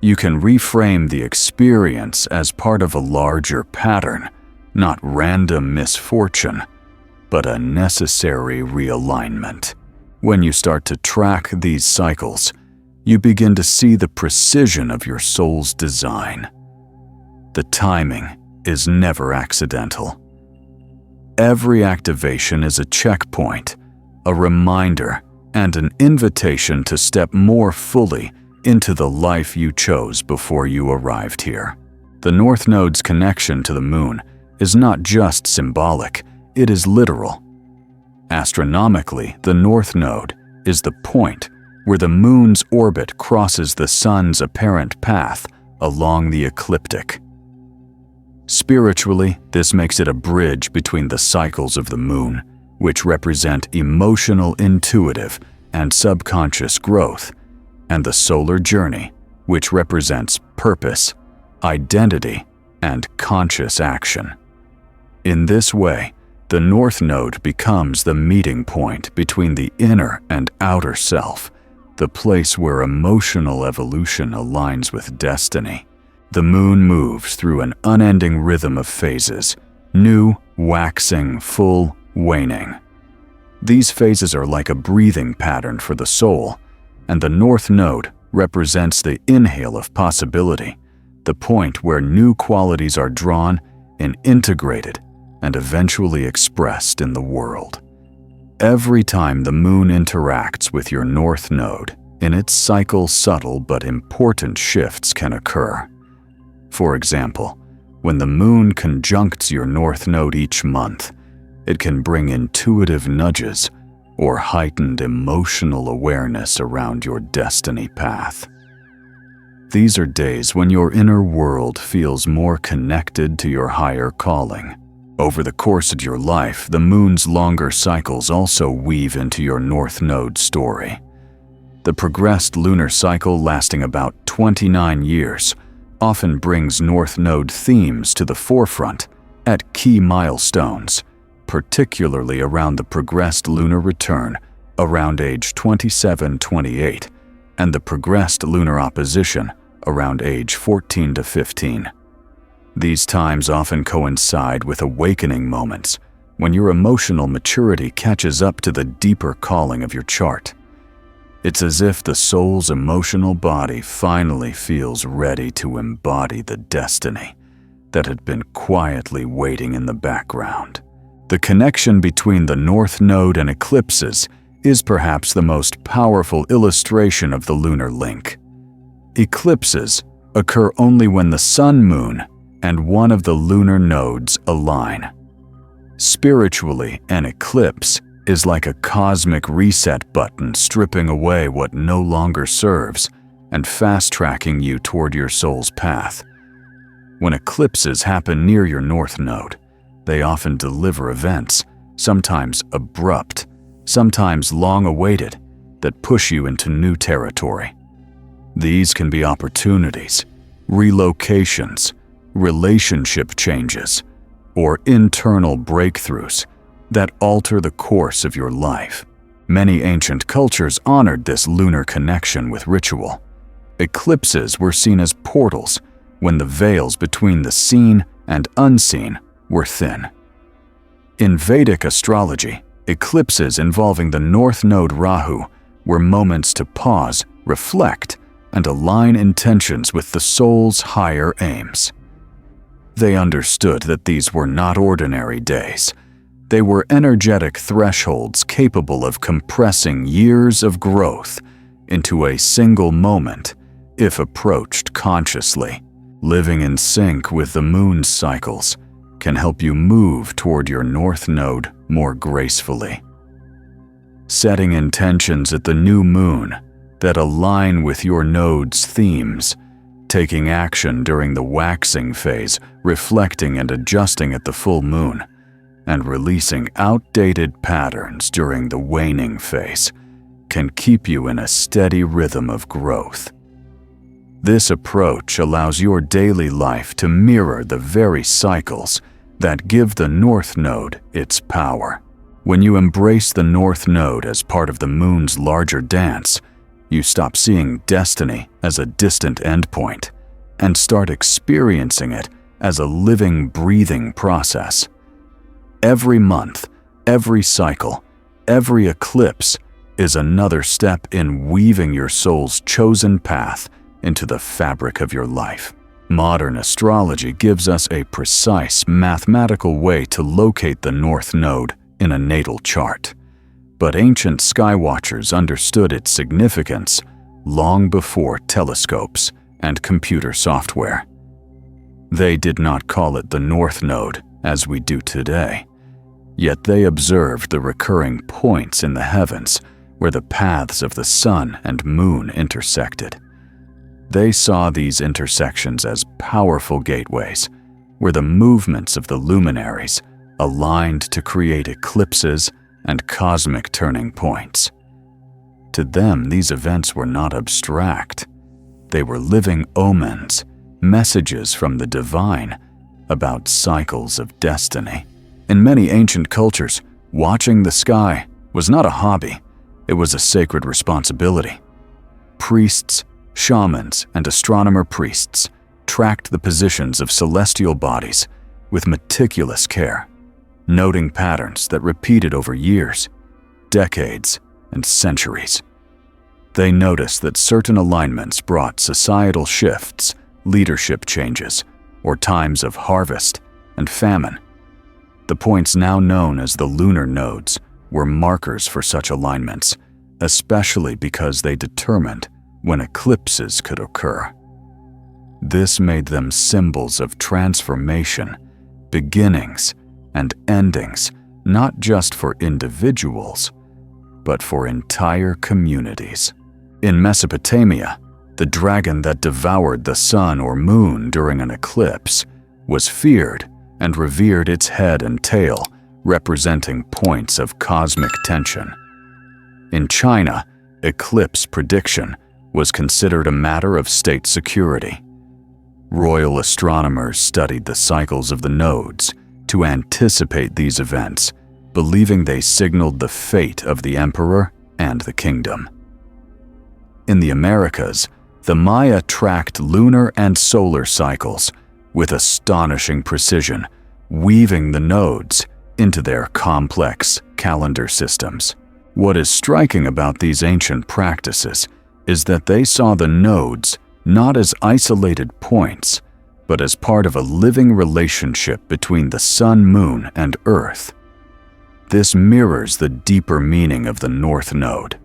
you can reframe the experience as part of a larger pattern, not random misfortune, but a necessary realignment. When you start to track these cycles, you begin to see the precision of your soul's design. The timing is never accidental. Every activation is a checkpoint, a reminder, and an invitation to step more fully into the life you chose before you arrived here. The North Node's connection to the Moon is not just symbolic, it is literal. Astronomically, the North Node is the point where the Moon's orbit crosses the Sun's apparent path along the ecliptic. Spiritually, this makes it a bridge between the cycles of the Moon, which represent emotional, intuitive, and subconscious growth, and the solar journey, which represents purpose, identity, and conscious action. In this way, the North Node becomes the meeting point between the inner and outer self, the place where emotional evolution aligns with destiny. The Moon moves through an unending rhythm of phases, new, waxing, full, waning. These phases are like a breathing pattern for the soul, and the North Node represents the inhale of possibility, the point where new qualities are drawn and integrated and eventually expressed in the world. Every time the Moon interacts with your North Node, in its cycle, subtle but important shifts can occur. For example, when the Moon conjuncts your North Node each month, It can bring intuitive nudges or heightened emotional awareness around your destiny path. These are days when your inner world feels more connected to your higher calling. Over the course of your life, the moon's longer cycles also weave into your North Node story. The progressed lunar cycle, lasting about 29 years, often brings North Node themes to the forefront at key milestones, particularly around the progressed lunar return around age 27-28 and the progressed lunar opposition around age 14 to 15. These times often coincide with awakening moments when your emotional maturity catches up to the deeper calling of your chart. It's as if the soul's emotional body finally feels ready to embody the destiny that had been quietly waiting in the background. The connection between the North Node and eclipses is perhaps the most powerful illustration of the lunar link. Eclipses occur only when the sun, moon, and one of the lunar nodes align. Spiritually, an eclipse is like a cosmic reset button, stripping away what no longer serves and fast-tracking you toward your soul's path. When eclipses happen near your North Node, they often deliver events, sometimes abrupt, sometimes long-awaited, that push you into new territory. These can be opportunities, relocations, relationship changes, or internal breakthroughs that alter the course of your life. Many ancient cultures honored this lunar connection with ritual. Eclipses were seen as portals when the veils between the seen and unseen were thin. In Vedic astrology, eclipses involving the North Node Rahu were moments to pause, reflect, and align intentions with the soul's higher aims. They understood that these were not ordinary days. They were energetic thresholds capable of compressing years of growth into a single moment if approached consciously. Living in sync with the moon's cycles can help you move toward your North Node more gracefully. Setting intentions at the new moon that align with your node's themes, taking action during the waxing phase, reflecting and adjusting at the full moon, and releasing outdated patterns during the waning phase can keep you in a steady rhythm of growth. This approach allows your daily life to mirror the very cycles that give the North Node its power. When you embrace the North Node as part of the moon's larger dance, you stop seeing destiny as a distant endpoint and start experiencing it as a living, breathing process. Every month, every cycle, every eclipse is another step in weaving your soul's chosen path into the fabric of your life. Modern astrology gives us a precise mathematical way to locate the North Node in a natal chart, but ancient skywatchers understood its significance long before telescopes and computer software. They did not call it the North Node as we do today, yet they observed the recurring points in the heavens where the paths of the sun and moon intersected. They saw these intersections as powerful gateways, where the movements of the luminaries aligned to create eclipses and cosmic turning points. To them, these events were not abstract. They were living omens, messages from the divine about cycles of destiny. In many ancient cultures, watching the sky was not a hobby, it was a sacred responsibility. Priests, shamans, and astronomer priests tracked the positions of celestial bodies with meticulous care, noting patterns that repeated over years, decades, and centuries. They noticed that certain alignments brought societal shifts, leadership changes, or times of harvest and famine. The points now known as the lunar nodes were markers for such alignments, especially because they determined when eclipses could occur. This made them symbols of transformation, beginnings, and endings, not just for individuals, but for entire communities. In Mesopotamia, the dragon that devoured the sun or moon during an eclipse was feared and revered, its head and tail representing points of cosmic tension. In China, eclipse prediction was considered a matter of state security. Royal astronomers studied the cycles of the nodes to anticipate these events, believing they signaled the fate of the emperor and the kingdom. In the Americas, the Maya tracked lunar and solar cycles with astonishing precision, weaving the nodes into their complex calendar systems. What is striking about these ancient practices is that they saw the nodes not as isolated points, but as part of a living relationship between the sun, moon, and earth. This mirrors the deeper meaning of the North Node.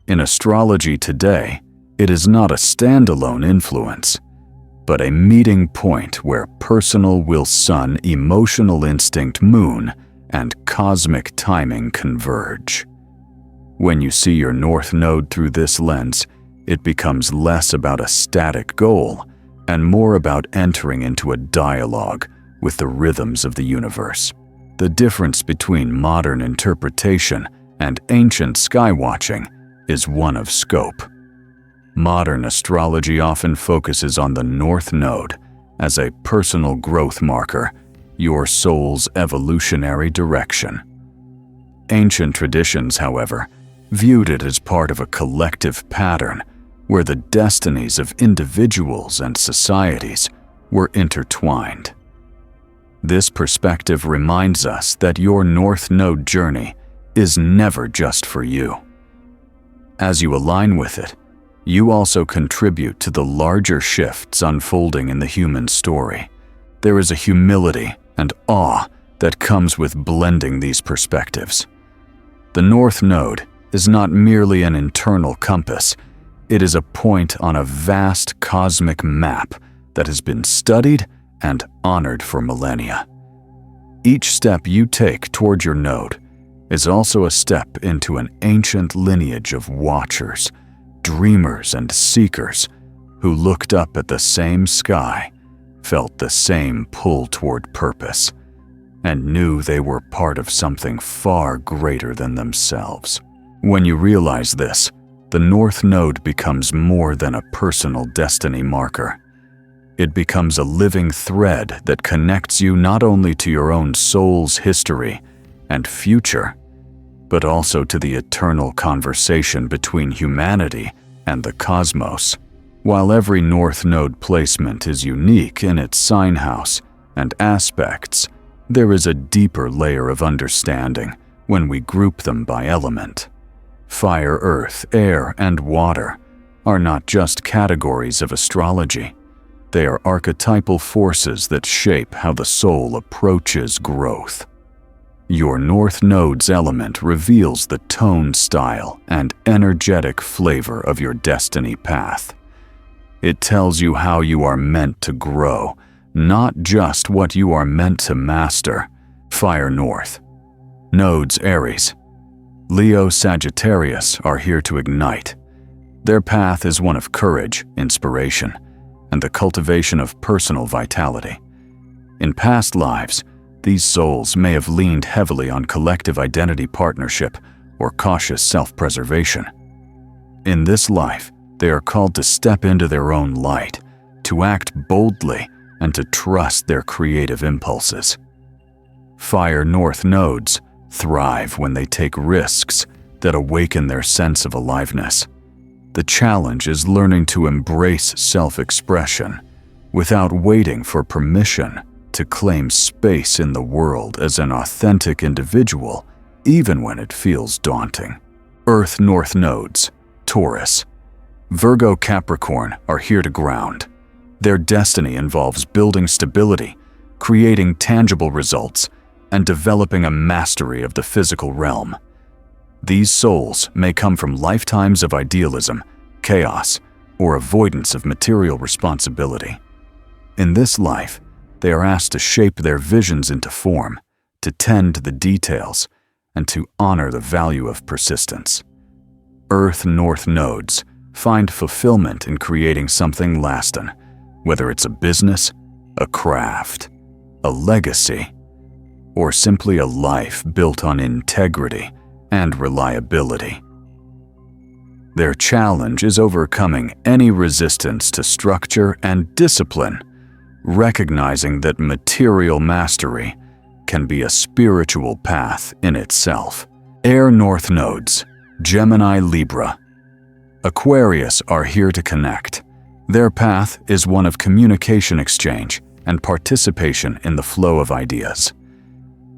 In astrology today, it is not a standalone influence, but a meeting point where personal will, sun, emotional instinct, moon, and cosmic timing converge. When you see your North Node through this lens, it becomes less about a static goal and more about entering into a dialogue with the rhythms of the universe. The difference between modern interpretation and ancient skywatching is one of scope. Modern astrology often focuses on the North Node as a personal growth marker, your soul's evolutionary direction. Ancient traditions, however, viewed it as part of a collective pattern where the destinies of individuals and societies were intertwined. This perspective reminds us that your North Node journey is never just for you. As you align with it, you also contribute to the larger shifts unfolding in the human story. There is a humility and awe that comes with blending these perspectives. The North Node is not merely an internal compass, it is a point on a vast cosmic map that has been studied and honored for millennia. Each step you take toward your node is also a step into an ancient lineage of watchers, dreamers, and seekers who looked up at the same sky, felt the same pull toward purpose, and knew they were part of something far greater than themselves. When you realize this, the North Node becomes more than a personal destiny marker. It becomes a living thread that connects you not only to your own soul's history and future, but also to the eternal conversation between humanity and the cosmos. While every North Node placement is unique in its sign house and aspects, there is a deeper layer of understanding when we group them by element. Fire, earth, air, and water are not just categories of astrology. They are archetypal forces that shape how the soul approaches growth. Your North Node's element reveals the tone, style, and energetic flavor of your destiny path. It tells you how you are meant to grow, not just what you are meant to master. Fire North. Nodes Aries. Leo, Sagittarius are here to ignite. Their path is one of courage, inspiration, and the cultivation of personal vitality. In past lives, these souls may have leaned heavily on collective identity partnership or cautious self-preservation. In this life, they are called to step into their own light, to act boldly, and to trust their creative impulses. Fire North Nodes thrive when they take risks that awaken their sense of aliveness. The challenge is learning to embrace self-expression without waiting for permission to claim space in the world as an authentic individual, even when it feels daunting. Earth North Nodes, Taurus. Virgo, Capricorn are here to ground. Their destiny involves building stability, creating tangible results, and developing a mastery of the physical realm. These souls may come from lifetimes of idealism, chaos, or avoidance of material responsibility. In this life, they are asked to shape their visions into form, to tend to the details, and to honor the value of persistence. Earth North nodes find fulfillment in creating something lasting, whether it's a business, a craft, a legacy, or simply a life built on integrity and reliability. Their challenge is overcoming any resistance to structure and discipline, recognizing that material mastery can be a spiritual path in itself. Air North nodes, Gemini Libra. Aquarius are here to connect. Their path is one of communication exchange and participation in the flow of ideas.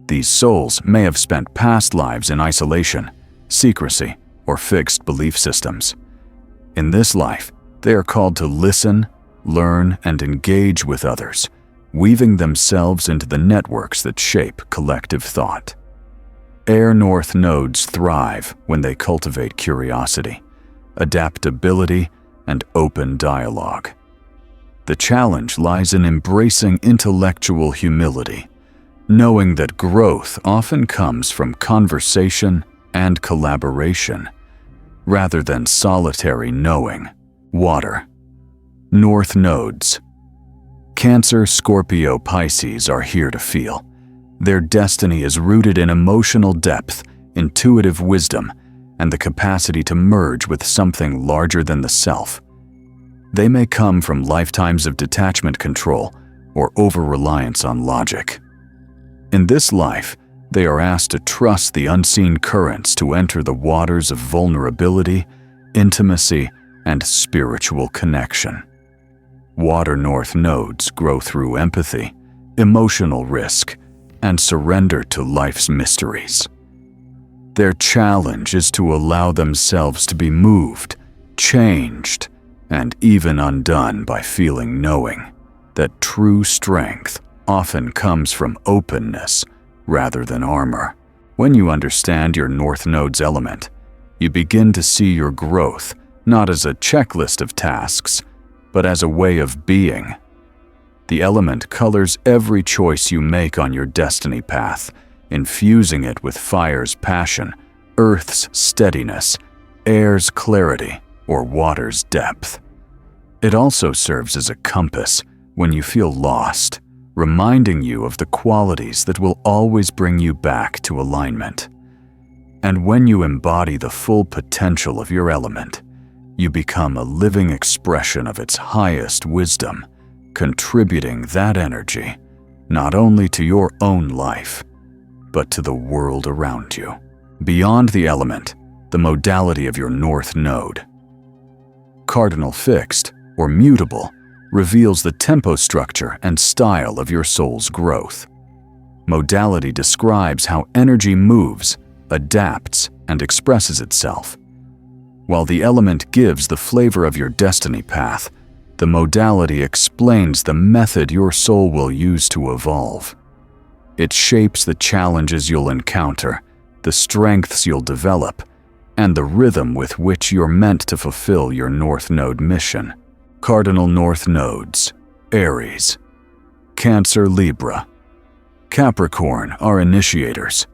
These souls may have spent past lives in isolation, secrecy, or fixed belief systems. In this life, they are called to listen, learn, and engage with others, weaving themselves into the networks that shape collective thought. Air North nodes thrive when they cultivate curiosity, adaptability, and open dialogue. The challenge lies in embracing intellectual humility, knowing that growth often comes from conversation and collaboration, rather than solitary knowing. Water. North nodes. Cancer, Scorpio, Pisces are here to feel. Their destiny is rooted in emotional depth, intuitive wisdom, and the capacity to merge with something larger than the self. They may come from lifetimes of detachment control or over-reliance on logic. In this life, they are asked to trust the unseen currents to enter the waters of vulnerability, intimacy, and spiritual connection. Water North nodes grow through empathy, emotional risk, and surrender to life's mysteries. Their challenge is to allow themselves to be moved, changed, and even undone by feeling, knowing that true strength often comes from openness rather than armor. When you understand your North Node's element, you begin to see your growth not as a checklist of tasks, but as a way of being. The element colors every choice you make on your destiny path, infusing it with fire's passion, earth's steadiness, air's clarity, or water's depth. It also serves as a compass when you feel lost, reminding you of the qualities that will always bring you back to alignment. And when you embody the full potential of your element, you become a living expression of its highest wisdom, contributing that energy not only to your own life, but to the world around you. Beyond the element, the modality of your North Node. Cardinal fixed, or mutable, reveals the tempo structure and style of your soul's growth. Modality describes how energy moves, adapts, and expresses itself. While the element gives the flavor of your destiny path, the modality explains the method your soul will use to evolve. It shapes the challenges you'll encounter, the strengths you'll develop, and the rhythm with which you're meant to fulfill your North Node mission. Cardinal North Nodes, Aries. Cancer, Libra. Capricorn are initiators.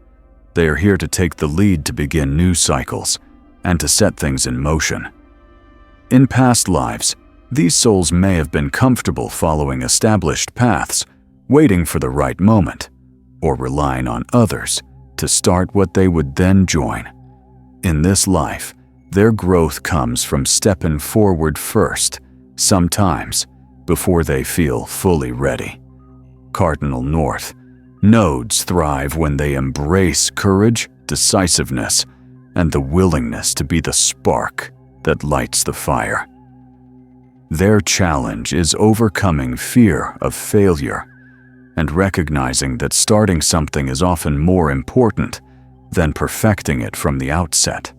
They are here to take the lead to begin new cycles and to set things in motion. In past lives, these souls may have been comfortable following established paths, waiting for the right moment, or relying on others to start what they would then join. In this life, their growth comes from stepping forward first, sometimes before they feel fully ready. Cardinal North nodes thrive when they embrace courage, decisiveness, and the willingness to be the spark that lights the fire. Their challenge is overcoming fear of failure and recognizing that starting something is often more important than perfecting it from the outset.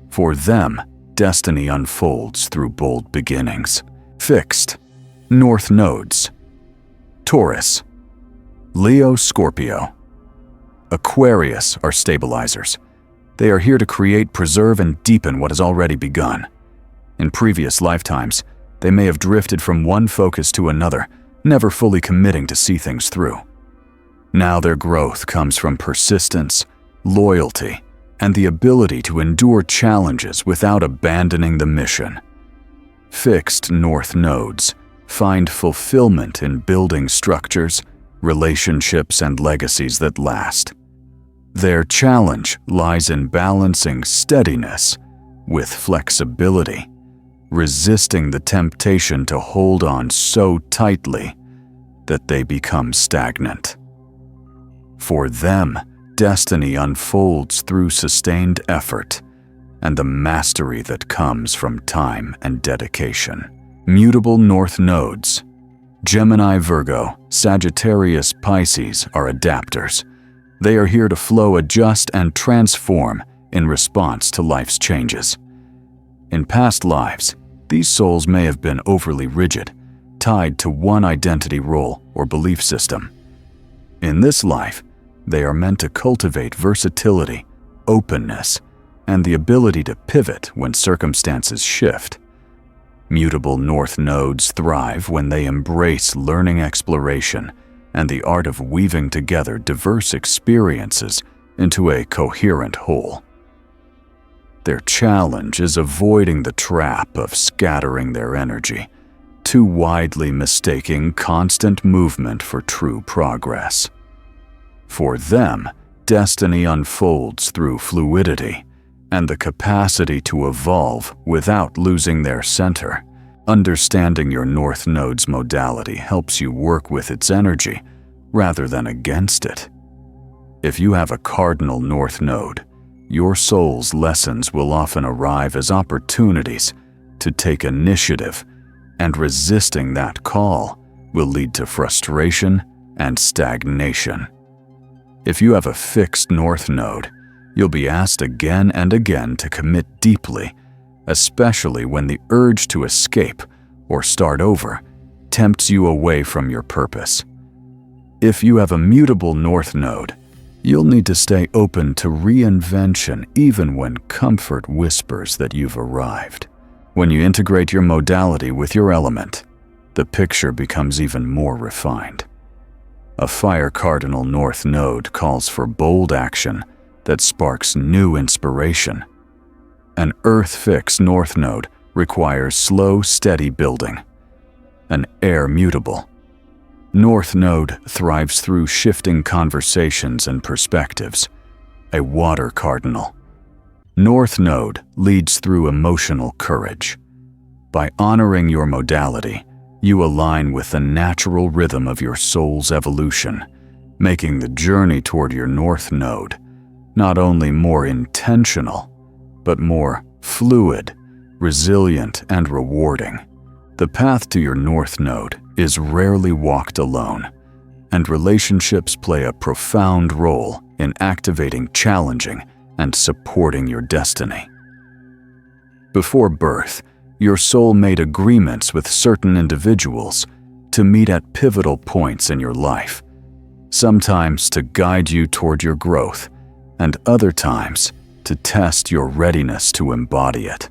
For them, destiny unfolds through bold beginnings. Fixed, North Nodes. Taurus. Leo, Scorpio. Aquarius are stabilizers. They are here to create, preserve, and deepen what has already begun. In previous lifetimes, they may have drifted from one focus to another, never fully committing to see things through. Now their growth comes from persistence, loyalty, and the ability to endure challenges without abandoning the mission. Fixed North nodes find fulfillment in building structures, relationships, and legacies that last. Their challenge lies in balancing steadiness with flexibility, resisting the temptation to hold on so tightly that they become stagnant. For them, destiny unfolds through sustained effort and the mastery that comes from time and dedication. Mutable North nodes, Gemini, Virgo, Sagittarius, Pisces are adapters. They are here to flow, adjust, and transform in response to life's changes. In past lives, these souls may have been overly rigid, tied to one identity role or belief system. In this life, they are meant to cultivate versatility, openness, and the ability to pivot when circumstances shift. Mutable North nodes thrive when they embrace learning, exploration, and the art of weaving together diverse experiences into a coherent whole. Their challenge is avoiding the trap of scattering their energy, too widely mistaking constant movement for true progress. For them, destiny unfolds through fluidity and the capacity to evolve without losing their center. Understanding your North Node's modality helps you work with its energy rather than against it. If you have a cardinal North Node, your soul's lessons will often arrive as opportunities to take initiative, and resisting that call will lead to frustration and stagnation. If you have a fixed North Node, you'll be asked again and again to commit deeply, especially when the urge to escape or start over tempts you away from your purpose. If you have a mutable North Node, you'll need to stay open to reinvention even when comfort whispers that you've arrived. When you integrate your modality with your element, the picture becomes even more refined. A fire cardinal North Node calls for bold action that sparks new inspiration. An earth-fixed North Node requires slow, steady building. An air mutable North Node thrives through shifting conversations and perspectives. A water cardinal North Node leads through emotional courage. By honoring your modality, you align with the natural rhythm of your soul's evolution, making the journey toward your North Node not only more intentional, but more fluid, resilient, and rewarding. The path to your North Node is rarely walked alone, and relationships play a profound role in activating, challenging, and supporting your destiny. Before birth, your soul made agreements with certain individuals to meet at pivotal points in your life, sometimes to guide you toward your growth, and other times to test your readiness to embody it.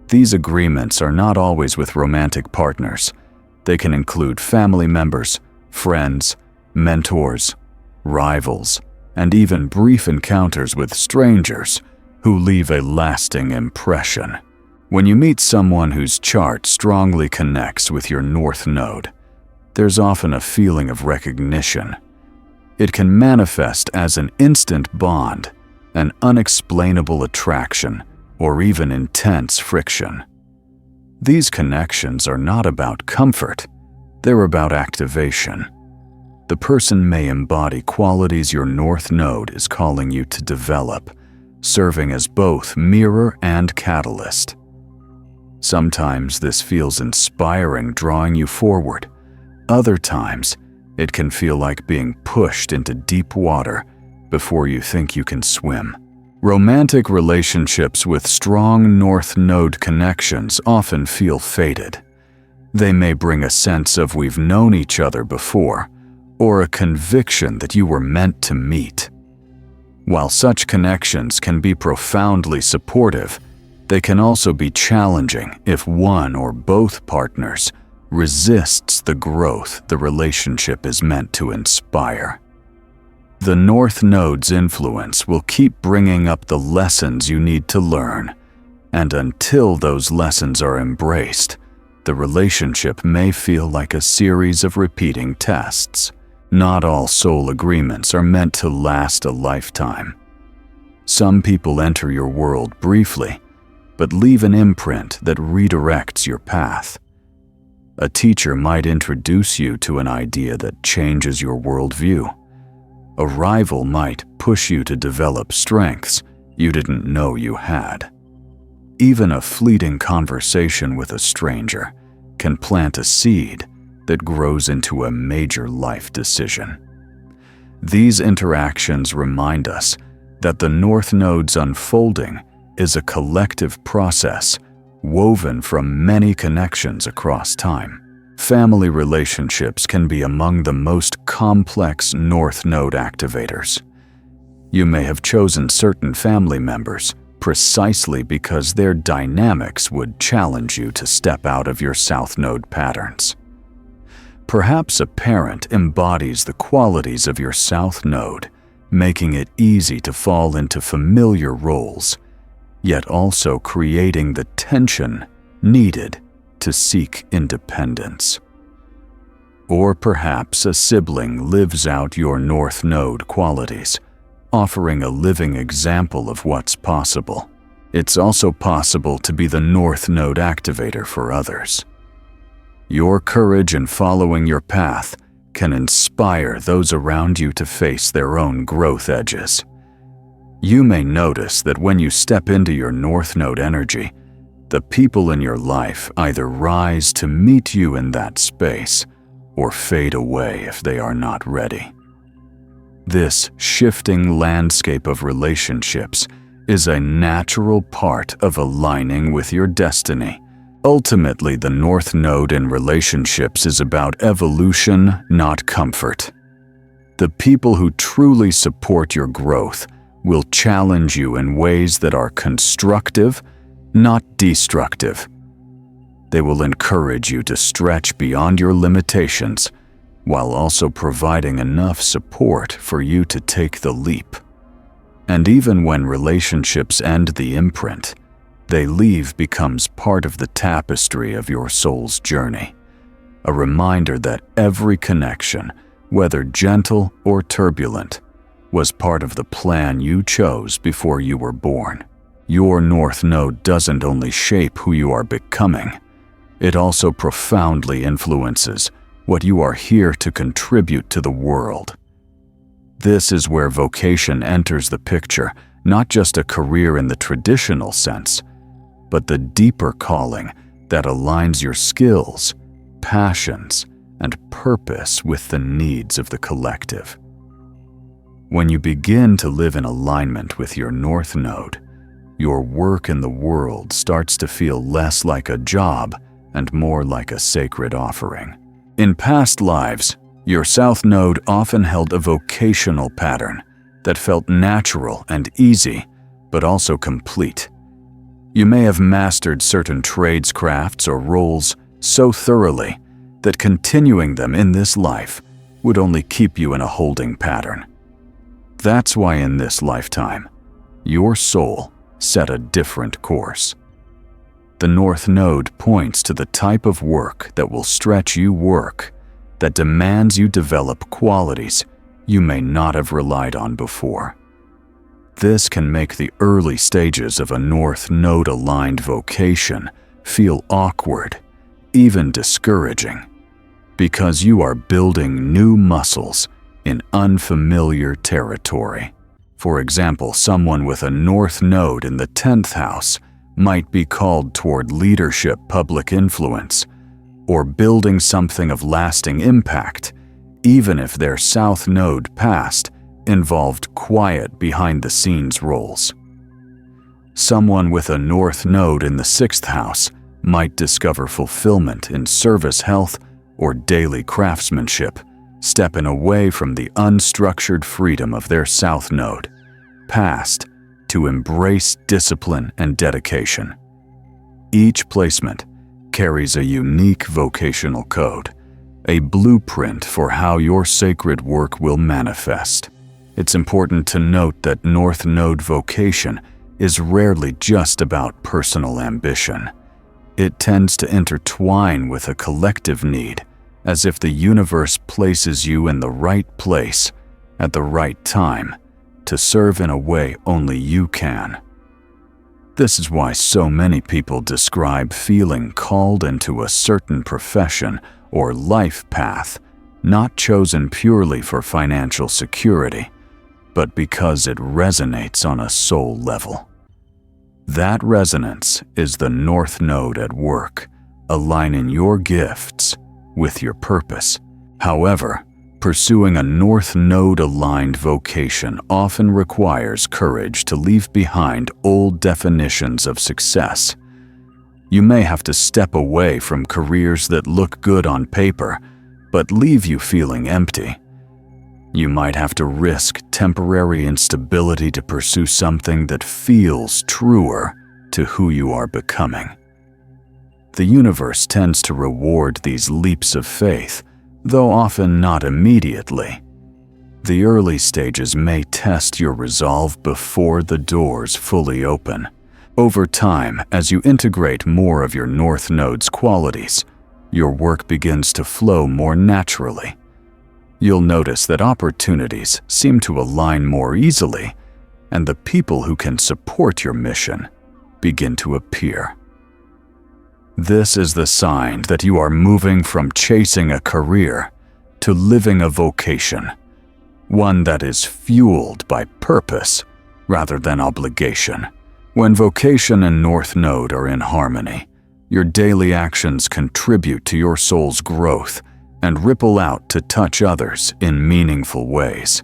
These agreements are not always with romantic partners. They can include family members, friends, mentors, rivals, and even brief encounters with strangers who leave a lasting impression. When you meet someone whose chart strongly connects with your North Node, there's often a feeling of recognition. It can manifest as an instant bond, an unexplainable attraction, or even intense friction. These connections are not about comfort, they're about activation. The person may embody qualities your North Node is calling you to develop, serving as both mirror and catalyst. Sometimes this feels inspiring, drawing you forward. Other times, it can feel like being pushed into deep water before you think you can swim. Romantic relationships with strong North Node connections often feel fated. They may bring a sense of we've known each other before, or a conviction that you were meant to meet. While such connections can be profoundly supportive, they can also be challenging if one or both partners resists the growth the relationship is meant to inspire. The North Node's influence will keep bringing up the lessons you need to learn, and until those lessons are embraced, the relationship may feel like a series of repeating tests. Not all soul agreements are meant to last a lifetime. Some people enter your world briefly, but leave an imprint that redirects your path. A teacher might introduce you to an idea that changes your worldview. A rival might push you to develop strengths you didn't know you had. Even a fleeting conversation with a stranger can plant a seed that grows into a major life decision. These interactions remind us that the North Node's unfolding is a collective process woven from many connections across time. Family relationships can be among the most complex North Node activators. You may have chosen certain family members precisely because their dynamics would challenge you to step out of your South Node patterns. Perhaps a parent embodies the qualities of your South Node, making it easy to fall into familiar roles, yet also creating the tension needed to seek independence. Or perhaps a sibling lives out your North Node qualities, offering a living example of what's possible. It's also possible to be the North Node activator for others. Your courage in following your path can inspire those around you to face their own growth edges. You may notice that when you step into your North Node energy, the people in your life either rise to meet you in that space or fade away if they are not ready. This shifting landscape of relationships is a natural part of aligning with your destiny. Ultimately, the North Node in relationships is about evolution, not comfort. The people who truly support your growth will challenge you in ways that are constructive, not destructive. They will encourage you to stretch beyond your limitations, while also providing enough support for you to take the leap. And even when relationships end the imprint they leave becomes part of the tapestry of your soul's journey, a reminder that every connection, whether gentle or turbulent, was part of the plan you chose before you were born. Your North Node doesn't only shape who you are becoming, it also profoundly influences what you are here to contribute to the world. This is where vocation enters the picture, not just a career in the traditional sense, but the deeper calling that aligns your skills, passions, and purpose with the needs of the collective. When you begin to live in alignment with your North Node, your work in the world starts to feel less like a job and more like a sacred offering. In past lives, your South Node often held a vocational pattern that felt natural and easy, but also complete. You may have mastered certain tradescrafts or roles so thoroughly that continuing them in this life would only keep you in a holding pattern. That's why in this lifetime, your soul set a different course. The North Node points to the type of work that will stretch you, work that demands you develop qualities you may not have relied on before. This can make the early stages of a North Node-aligned vocation feel awkward, even discouraging, because you are building new muscles in unfamiliar territory. For example, someone with a North Node in the 10th house might be called toward leadership, public influence, or building something of lasting impact, even if their South Node past involved quiet behind-the-scenes roles. Someone with a North Node in the 6th house might discover fulfillment in service, health, or daily craftsmanship, stepping away from the unstructured freedom of their South Node past to embrace discipline and dedication. Each placement carries a unique vocational code, a blueprint for how your sacred work will manifest. It's important to note that North Node vocation is rarely just about personal ambition. It tends to intertwine with a collective need, as if the universe places you in the right place at the right time to serve in a way only you can. This is why so many people describe feeling called into a certain profession or life path, not chosen purely for financial security, but because it resonates on a soul level. That resonance is the North Node at work, aligning your gifts with your purpose. However, pursuing a North Node-aligned vocation often requires courage to leave behind old definitions of success. You may have to step away from careers that look good on paper, but leave you feeling empty. You might have to risk temporary instability to pursue something that feels truer to who you are becoming. The universe tends to reward these leaps of faith, though often not immediately. The early stages may test your resolve before the doors fully open. Over time, as you integrate more of your North Node's qualities, your work begins to flow more naturally. You'll notice that opportunities seem to align more easily, and the people who can support your mission begin to appear. This is the sign that you are moving from chasing a career to living a vocation, one that is fueled by purpose rather than obligation. When vocation and North Node are in harmony, your daily actions contribute to your soul's growth and ripple out to touch others in meaningful ways.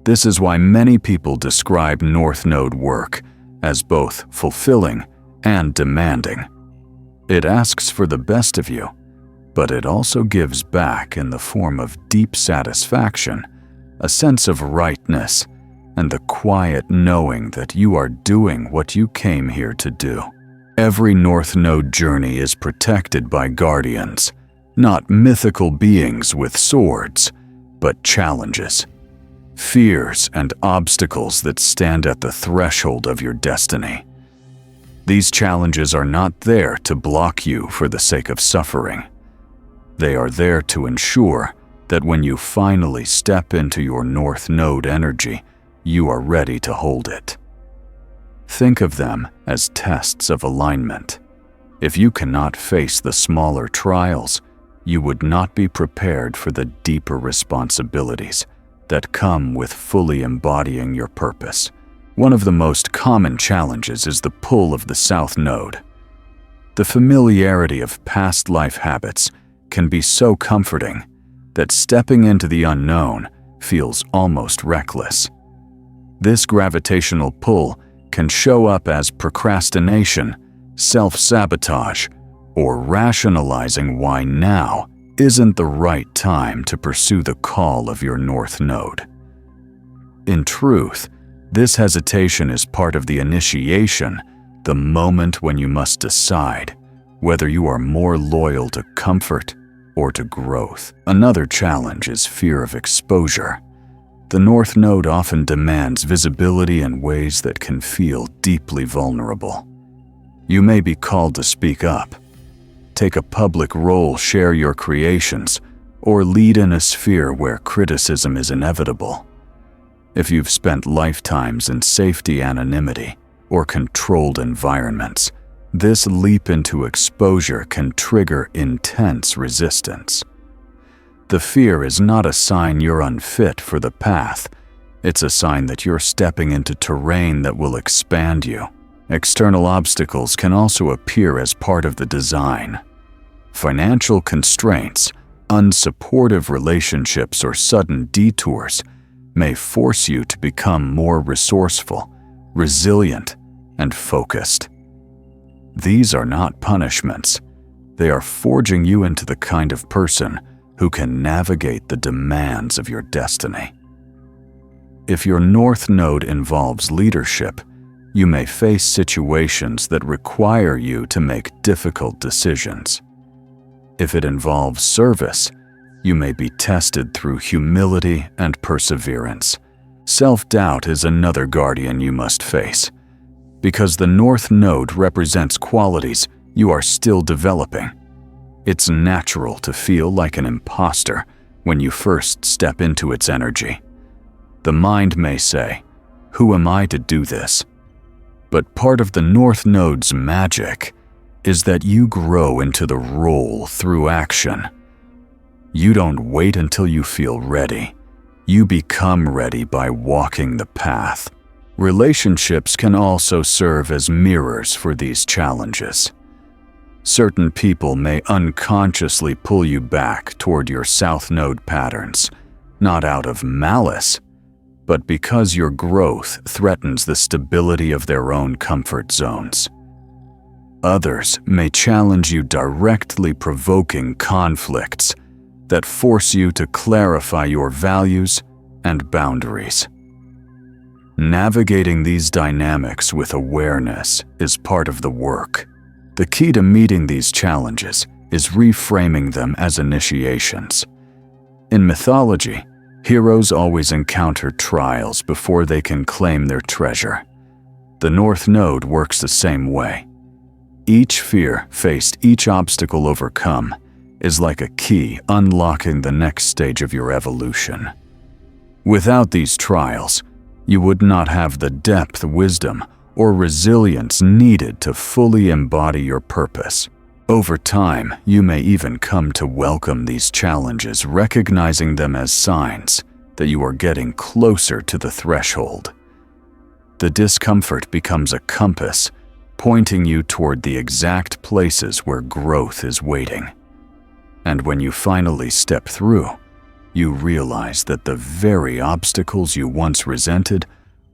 This is why many people describe North Node work as both fulfilling and demanding. It asks for the best of you, but it also gives back in the form of deep satisfaction, a sense of rightness, and the quiet knowing that you are doing what you came here to do. Every North Node journey is protected by guardians, not mythical beings with swords, but challenges, fears, and obstacles that stand at the threshold of your destiny. These challenges are not there to block you for the sake of suffering. They are there to ensure that when you finally step into your North Node energy, you are ready to hold it. Think of them as tests of alignment. If you cannot face the smaller trials, you would not be prepared for the deeper responsibilities that come with fully embodying your purpose. One of the most common challenges is the pull of the South Node. The familiarity of past life habits can be so comforting that stepping into the unknown feels almost reckless. This gravitational pull can show up as procrastination, self-sabotage, or rationalizing why now isn't the right time to pursue the call of your North Node. In truth, this hesitation is part of the initiation, the moment when you must decide whether you are more loyal to comfort or to growth. Another challenge is fear of exposure. The North Node often demands visibility in ways that can feel deeply vulnerable. You may be called to speak up, take a public role, share your creations, or lead in a sphere where criticism is inevitable. If you've spent lifetimes in safety anonymity or controlled environments, this leap into exposure can trigger intense resistance. The fear is not a sign you're unfit for the path. It's a sign that you're stepping into terrain that will expand you. External obstacles can also appear as part of the design. Financial constraints, unsupportive relationships, or sudden detours may force you to become more resourceful, resilient, and focused. These are not punishments. They are forging you into the kind of person who can navigate the demands of your destiny. If your North Node involves leadership, you may face situations that require you to make difficult decisions. If it involves service, you may be tested through humility and perseverance. Self-doubt is another guardian you must face, because the North Node represents qualities you are still developing. It's natural to feel like an imposter when you first step into its energy. The mind may say, "Who am I to do this?" But part of the North Node's magic is that you grow into the role through action. You don't wait until you feel ready. You become ready by walking the path. Relationships can also serve as mirrors for these challenges. Certain people may unconsciously pull you back toward your South Node patterns, not out of malice, but because your growth threatens the stability of their own comfort zones. Others may challenge you directly, provoking conflicts that force you to clarify your values and boundaries. Navigating these dynamics with awareness is part of the work. The key to meeting these challenges is reframing them as initiations. In mythology, heroes always encounter trials before they can claim their treasure. The North Node works the same way. Each fear faced, each obstacle overcome, is like a key unlocking the next stage of your evolution. Without these trials, you would not have the depth, wisdom, or resilience needed to fully embody your purpose. Over time, you may even come to welcome these challenges, recognizing them as signs that you are getting closer to the threshold. The discomfort becomes a compass, pointing you toward the exact places where growth is waiting. And when you finally step through, you realize that the very obstacles you once resented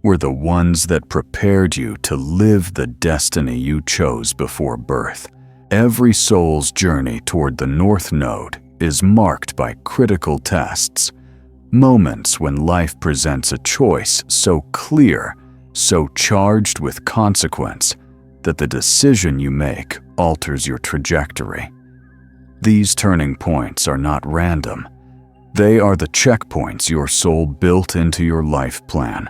were the ones that prepared you to live the destiny you chose before birth. Every soul's journey toward the North Node is marked by critical tests, moments when life presents a choice so clear, so charged with consequence, that the decision you make alters your trajectory. These turning points are not random. They are the checkpoints your soul built into your life plan,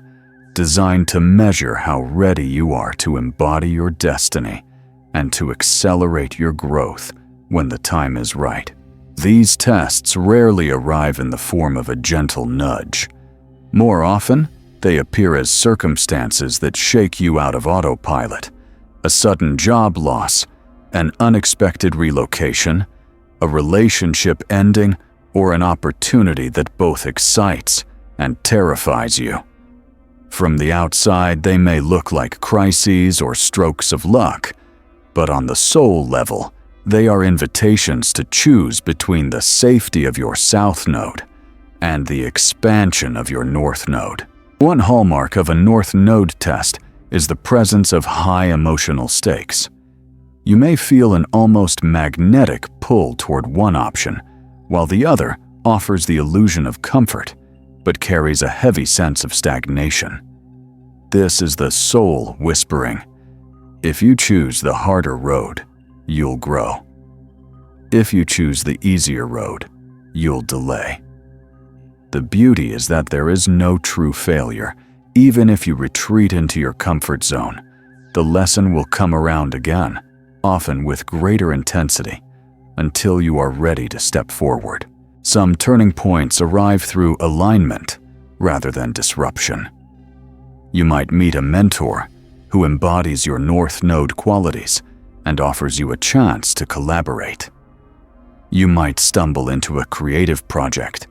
designed to measure how ready you are to embody your destiny and to accelerate your growth when the time is right. These tests rarely arrive in the form of a gentle nudge. More often, they appear as circumstances that shake you out of autopilot: a sudden job loss, an unexpected relocation, a relationship ending, or an opportunity that both excites and terrifies you. From the outside, they may look like crises or strokes of luck, but on the soul level, they are invitations to choose between the safety of your South Node and the expansion of your North Node. One hallmark of a North Node test is the presence of high emotional stakes. You may feel an almost magnetic pull toward one option, while the other offers the illusion of comfort, but carries a heavy sense of stagnation. This is the soul whispering, if you choose the harder road, you'll grow. If you choose the easier road, you'll delay. The beauty is that there is no true failure. Even if you retreat into your comfort zone, the lesson will come around again, often with greater intensity, until you are ready to step forward. Some turning points arrive through alignment rather than disruption. You might meet a mentor who embodies your North Node qualities and offers you a chance to collaborate. You might stumble into a creative project,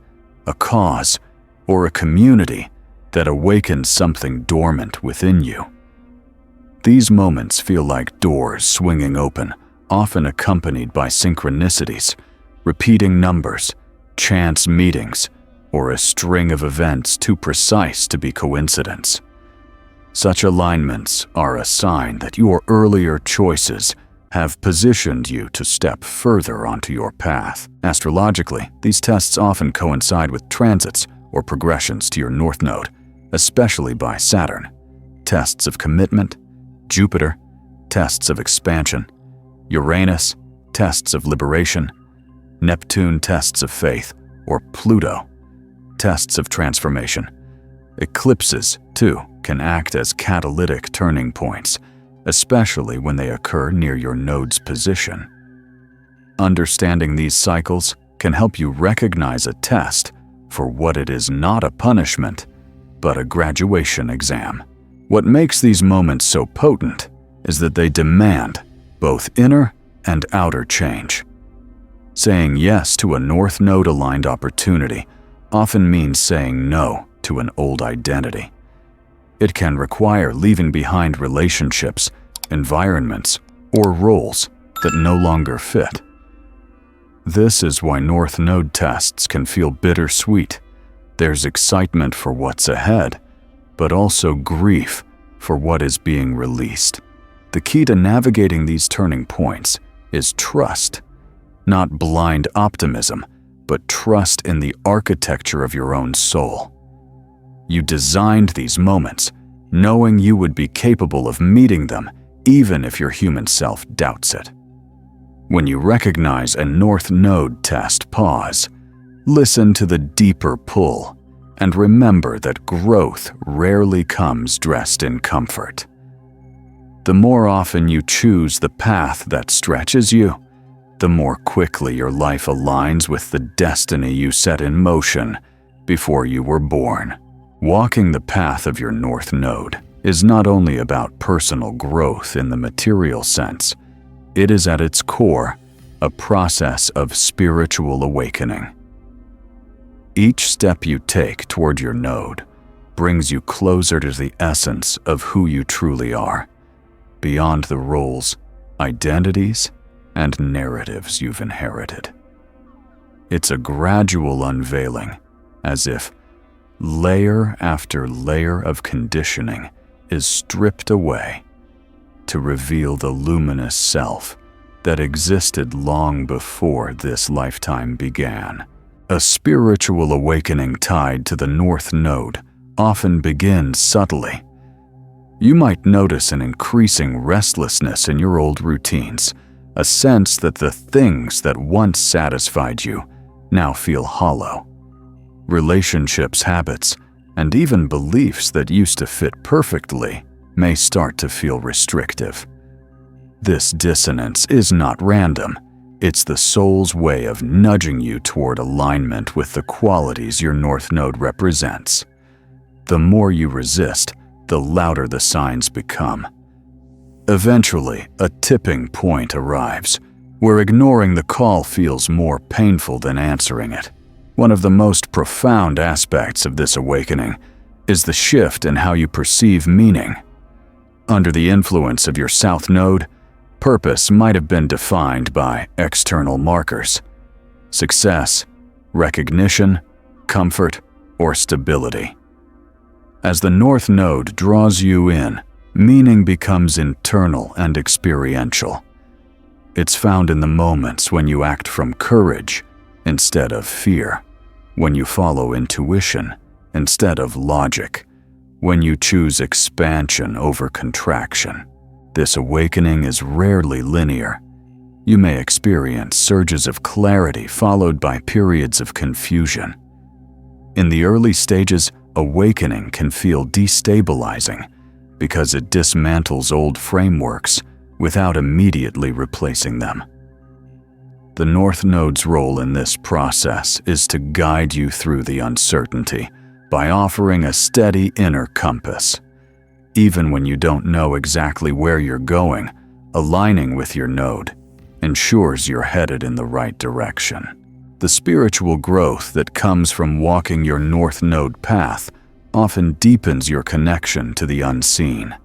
a cause, or a community that awakens something dormant within you. These moments feel like doors swinging open, often accompanied by synchronicities, repeating numbers, chance meetings, or a string of events too precise to be coincidence. Such alignments are a sign that your earlier choices have positioned you to step further onto your path. Astrologically, these tests often coincide with transits or progressions to your North Node, especially by Saturn. Tests of commitment, Jupiter, tests of expansion. Uranus, tests of liberation. Neptune, tests of faith. Or Pluto, tests of transformation. Eclipses, too, can act as catalytic turning points, especially when they occur near your node's position. Understanding these cycles can help you recognize a test for what it is, not a punishment, but a graduation exam. What makes these moments so potent is that they demand both inner and outer change. Saying yes to a North Node-aligned opportunity often means saying no to an old identity. It can require leaving behind relationships, environments, or roles that no longer fit. This is why North Node tests can feel bittersweet. There's excitement for what's ahead, but also grief for what is being released. The key to navigating these turning points is trust. Not blind optimism, but trust in the architecture of your own soul. You designed these moments, knowing you would be capable of meeting them, even if your human self doubts it. When you recognize a North Node test, pause, listen to the deeper pull, and remember that growth rarely comes dressed in comfort. The more often you choose the path that stretches you, the more quickly your life aligns with the destiny you set in motion before you were born. Walking the path of your North Node is not only about personal growth in the material sense, it is at its core a process of spiritual awakening. Each step you take toward your node brings you closer to the essence of who you truly are, beyond the roles, identities, and narratives you've inherited. It's a gradual unveiling, as if layer after layer of conditioning is stripped away to reveal the luminous self that existed long before this lifetime began. A spiritual awakening tied to the North Node often begins subtly. You might notice an increasing restlessness in your old routines, a sense that the things that once satisfied you now feel hollow. Relationships, habits, and even beliefs that used to fit perfectly may start to feel restrictive. This dissonance is not random. It's the soul's way of nudging you toward alignment with the qualities your North Node represents. The more you resist, the louder the signs become. Eventually, a tipping point arrives, where ignoring the call feels more painful than answering it. One of the most profound aspects of this awakening is the shift in how you perceive meaning. Under the influence of your South Node, purpose might have been defined by external markers: success, recognition, comfort, or stability. As the North Node draws you in, meaning becomes internal and experiential. It's found in the moments when you act from courage instead of fear, when you follow intuition instead of logic, when you choose expansion over contraction. This awakening is rarely linear. You may experience surges of clarity followed by periods of confusion. In the early stages, awakening can feel destabilizing because it dismantles old frameworks without immediately replacing them. The North Node's role in this process is to guide you through the uncertainty by offering a steady inner compass. Even when you don't know exactly where you're going, aligning with your node ensures you're headed in the right direction. The spiritual growth that comes from walking your North Node path often deepens your connection to the unseen.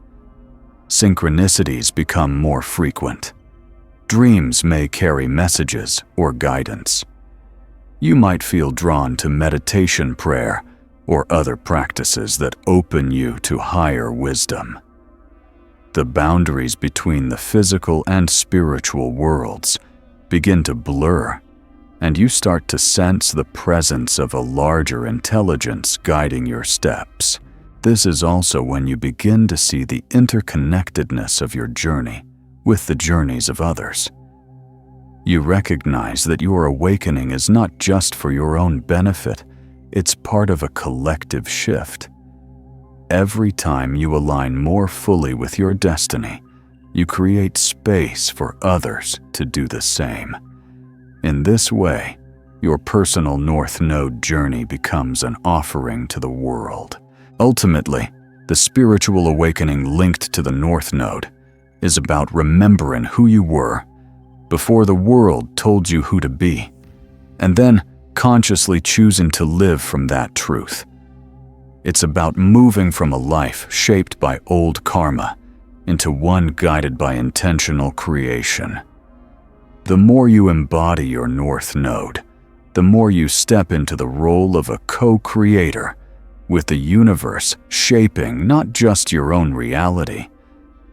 Synchronicities become more frequent. Dreams may carry messages or guidance. You might feel drawn to meditation prayer or other practices that open you to higher wisdom. The boundaries between the physical and spiritual worlds begin to blur, and you start to sense the presence of a larger intelligence guiding your steps. This is also when you begin to see the interconnectedness of your journey with the journeys of others. You recognize that your awakening is not just for your own benefit, it's part of a collective shift. Every time you align more fully with your destiny, you create space for others to do the same. In this way, your personal North Node journey becomes an offering to the world. Ultimately, the spiritual awakening linked to the North Node is about remembering who you were before the world told you who to be, and then consciously choosing to live from that truth. It's about moving from a life shaped by old karma into one guided by intentional creation. The more you embody your North Node, the more you step into the role of a co-creator with the universe, shaping not just your own reality,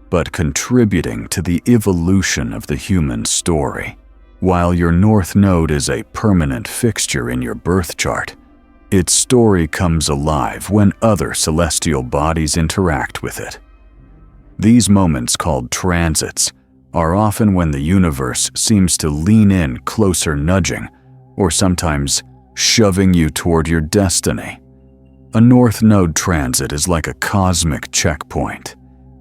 but contributing to the evolution of the human story. While your North Node is a permanent fixture in your birth chart, its story comes alive when other celestial bodies interact with it. These moments, called transits, are often when the universe seems to lean in closer, nudging, or sometimes shoving you toward your destiny. A North Node transit is like a cosmic checkpoint.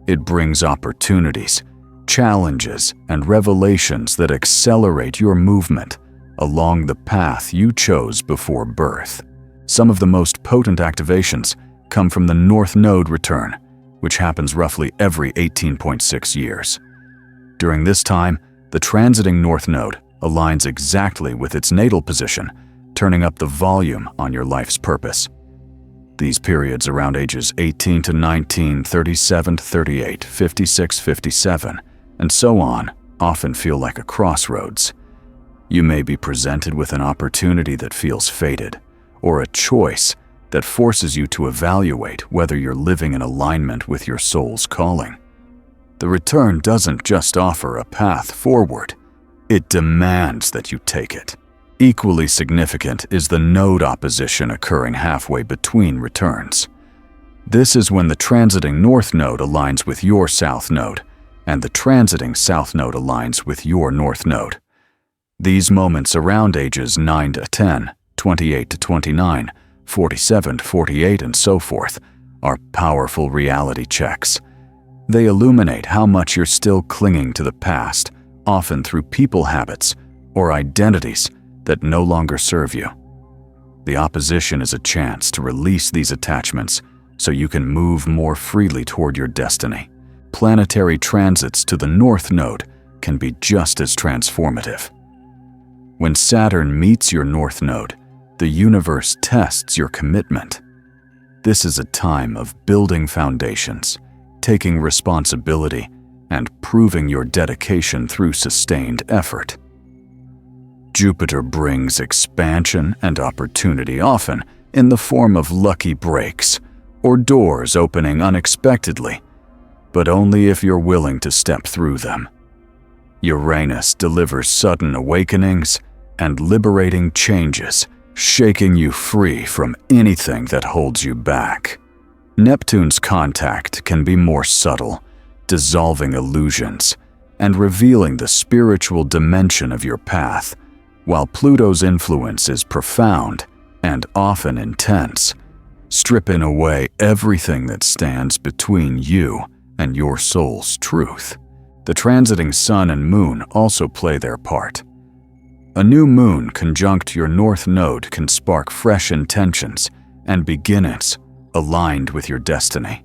It brings opportunities, challenges, and revelations that accelerate your movement along the path you chose before birth. Some of the most potent activations come from the North Node return, which happens roughly every 18.6 years. During this time, the transiting North Node aligns exactly with its natal position, turning up the volume on your life's purpose. These periods around ages 18 to 19, 37 to 38, 56, 57, and so on often feel like a crossroads. You may be presented with an opportunity that feels fated, or a choice that forces you to evaluate whether you're living in alignment with your soul's calling. The return doesn't just offer a path forward, it demands that you take it. Equally significant is the node opposition occurring halfway between returns. This is when the transiting North Node aligns with your South Node, and the transiting South Node aligns with your North Node. These moments around ages 9 to 10, 28 to 29, 47 to 48, and so forth are powerful reality checks. They illuminate how much you're still clinging to the past, often through people habits or identities that no longer serve you. The opposition is a chance to release these attachments so you can move more freely toward your destiny. Planetary transits to the North Node can be just as transformative. When Saturn meets your North Node, the universe tests your commitment. This is a time of building foundations, taking responsibility, and proving your dedication through sustained effort. Jupiter brings expansion and opportunity, often in the form of lucky breaks or doors opening unexpectedly, but only if you're willing to step through them. Uranus delivers sudden awakenings and liberating changes, shaking you free from anything that holds you back. Neptune's contact can be more subtle, dissolving illusions and revealing the spiritual dimension of your path, while Pluto's influence is profound and often intense, stripping away everything that stands between you and your soul's truth. The transiting Sun and Moon also play their part. A new moon conjunct your North Node can spark fresh intentions and beginnings aligned with your destiny.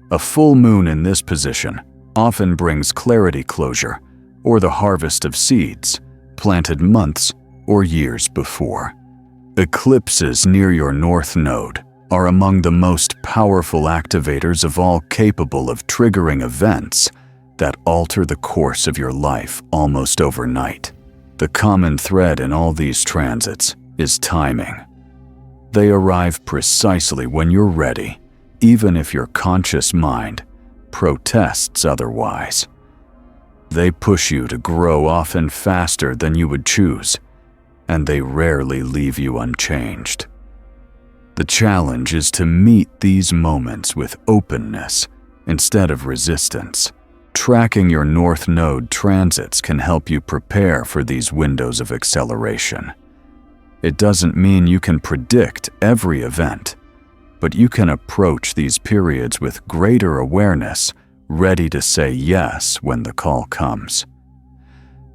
A full moon in this position often brings clarity, closure, or the harvest of seeds planted months or years before. Eclipses near your North Node are among the most powerful activators of all, capable of triggering events that alter the course of your life almost overnight. The common thread in all these transits is timing. They arrive precisely when you're ready, even if your conscious mind protests otherwise. They push you to grow often faster than you would choose, and they rarely leave you unchanged. The challenge is to meet these moments with openness instead of resistance. Tracking your North Node transits can help you prepare for these windows of acceleration. It doesn't mean you can predict every event, but you can approach these periods with greater awareness, ready to say yes when the call comes.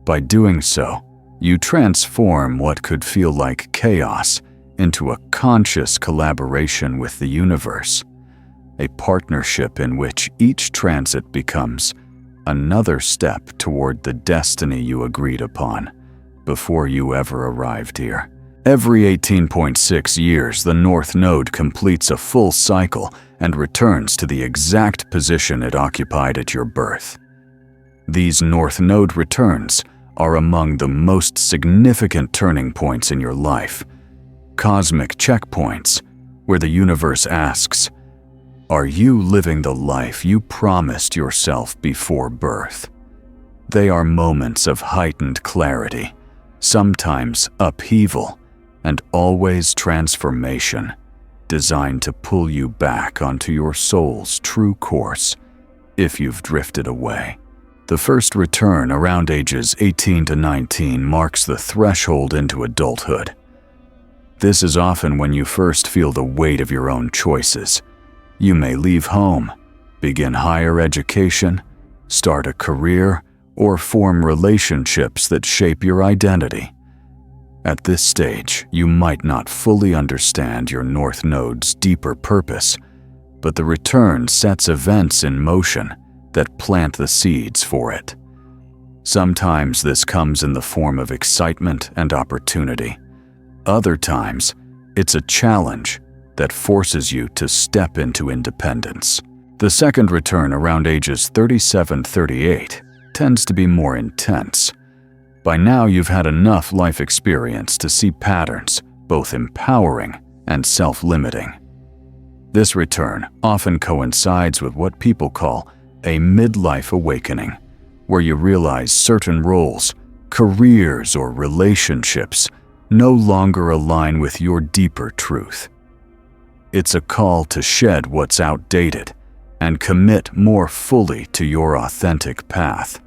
By doing so, you transform what could feel like chaos into a conscious collaboration with the universe, a partnership in which each transit becomes another step toward the destiny you agreed upon before you ever arrived here. Every 18.6 years, the North Node completes a full cycle and returns to the exact position it occupied at your birth. These North Node returns are among the most significant turning points in your life, cosmic checkpoints where the universe asks, "Are you living the life you promised yourself before birth?" They are moments of heightened clarity, sometimes upheaval, and always transformation, designed to pull you back onto your soul's true course if you've drifted away. The first return around ages 18 to 19 marks the threshold into adulthood. This is often when you first feel the weight of your own choices. You may leave home, begin higher education, start a career, or form relationships that shape your identity. At this stage, you might not fully understand your North Node's deeper purpose, but the return sets events in motion that plant the seeds for it. Sometimes this comes in the form of excitement and opportunity. Other times, it's a challenge that forces you to step into independence. The second return around ages 37-38 tends to be more intense. By now, you've had enough life experience to see patterns, both empowering and self-limiting. This return often coincides with what people call a midlife awakening, where you realize certain roles, careers, or relationships no longer align with your deeper truth. It's a call to shed what's outdated and commit more fully to your authentic path.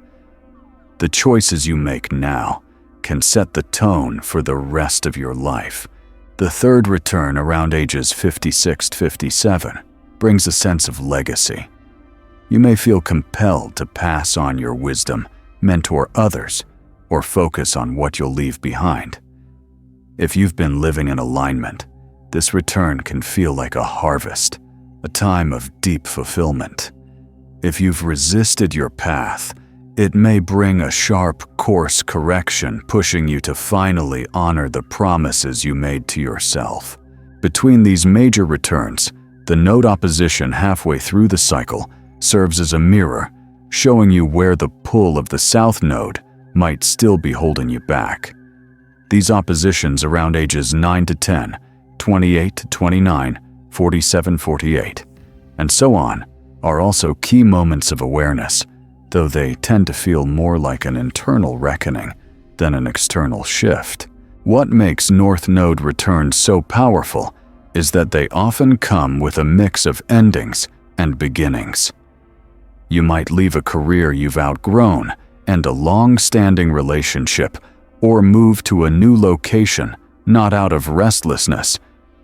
The choices you make now can set the tone for the rest of your life. The third return around ages 56-57 brings a sense of legacy. You may feel compelled to pass on your wisdom, mentor others, or focus on what you'll leave behind. If you've been living in alignment, this return can feel like a harvest, a time of deep fulfillment. If you've resisted your path, it may bring a sharp course correction, pushing you to finally honor the promises you made to yourself. Between these major returns, the node opposition halfway through the cycle serves as a mirror, showing you where the pull of the South Node might still be holding you back. These oppositions around ages 9 to 10, 28 to 29, 47-48, and so on are also key moments of awareness, though they tend to feel more like an internal reckoning than an external shift. What makes North Node returns so powerful is that they often come with a mix of endings and beginnings. You might leave a career you've outgrown, end a long-standing relationship, or move to a new location, not out of restlessness,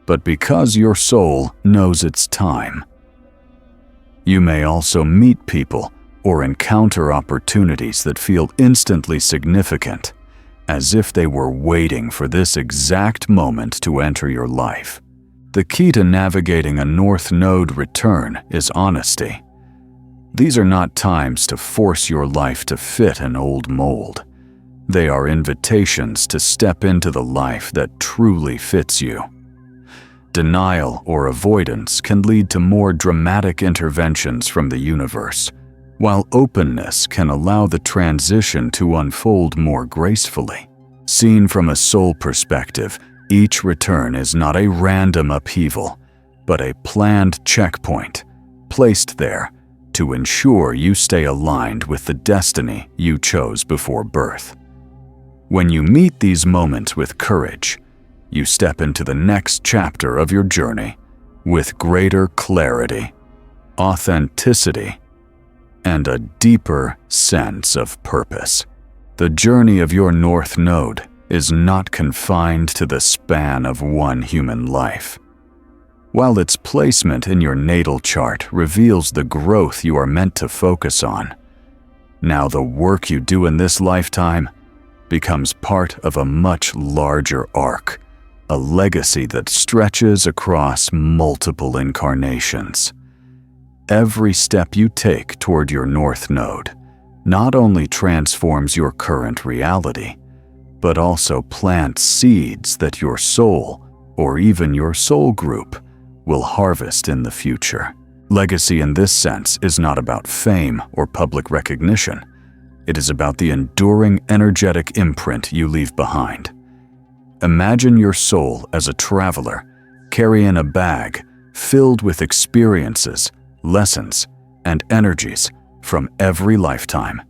but because your soul knows it's time. You may also meet people or encounter opportunities that feel instantly significant, as if they were waiting for this exact moment to enter your life. The key to navigating a North Node return is honesty. These are not times to force your life to fit an old mold. They are invitations to step into the life that truly fits you. Denial or avoidance can lead to more dramatic interventions from the universe, while openness can allow the transition to unfold more gracefully. Seen from a soul perspective, each return is not a random upheaval, but a planned checkpoint, placed there to ensure you stay aligned with the destiny you chose before birth. When you meet these moments with courage, you step into the next chapter of your journey with greater clarity, authenticity, and a deeper sense of purpose. The journey of your North Node is not confined to the span of one human life. While its placement in your natal chart reveals the growth you are meant to focus on, now the work you do in this lifetime becomes part of a much larger arc, a legacy that stretches across multiple incarnations. Every step you take toward your North Node not only transforms your current reality, but also plants seeds that your soul, or even your soul group, will harvest in the future. Legacy in this sense is not about fame or public recognition. It is about the enduring energetic imprint you leave behind. Imagine your soul as a traveler, carrying a bag filled with experiences, lessons, and energies from every lifetime.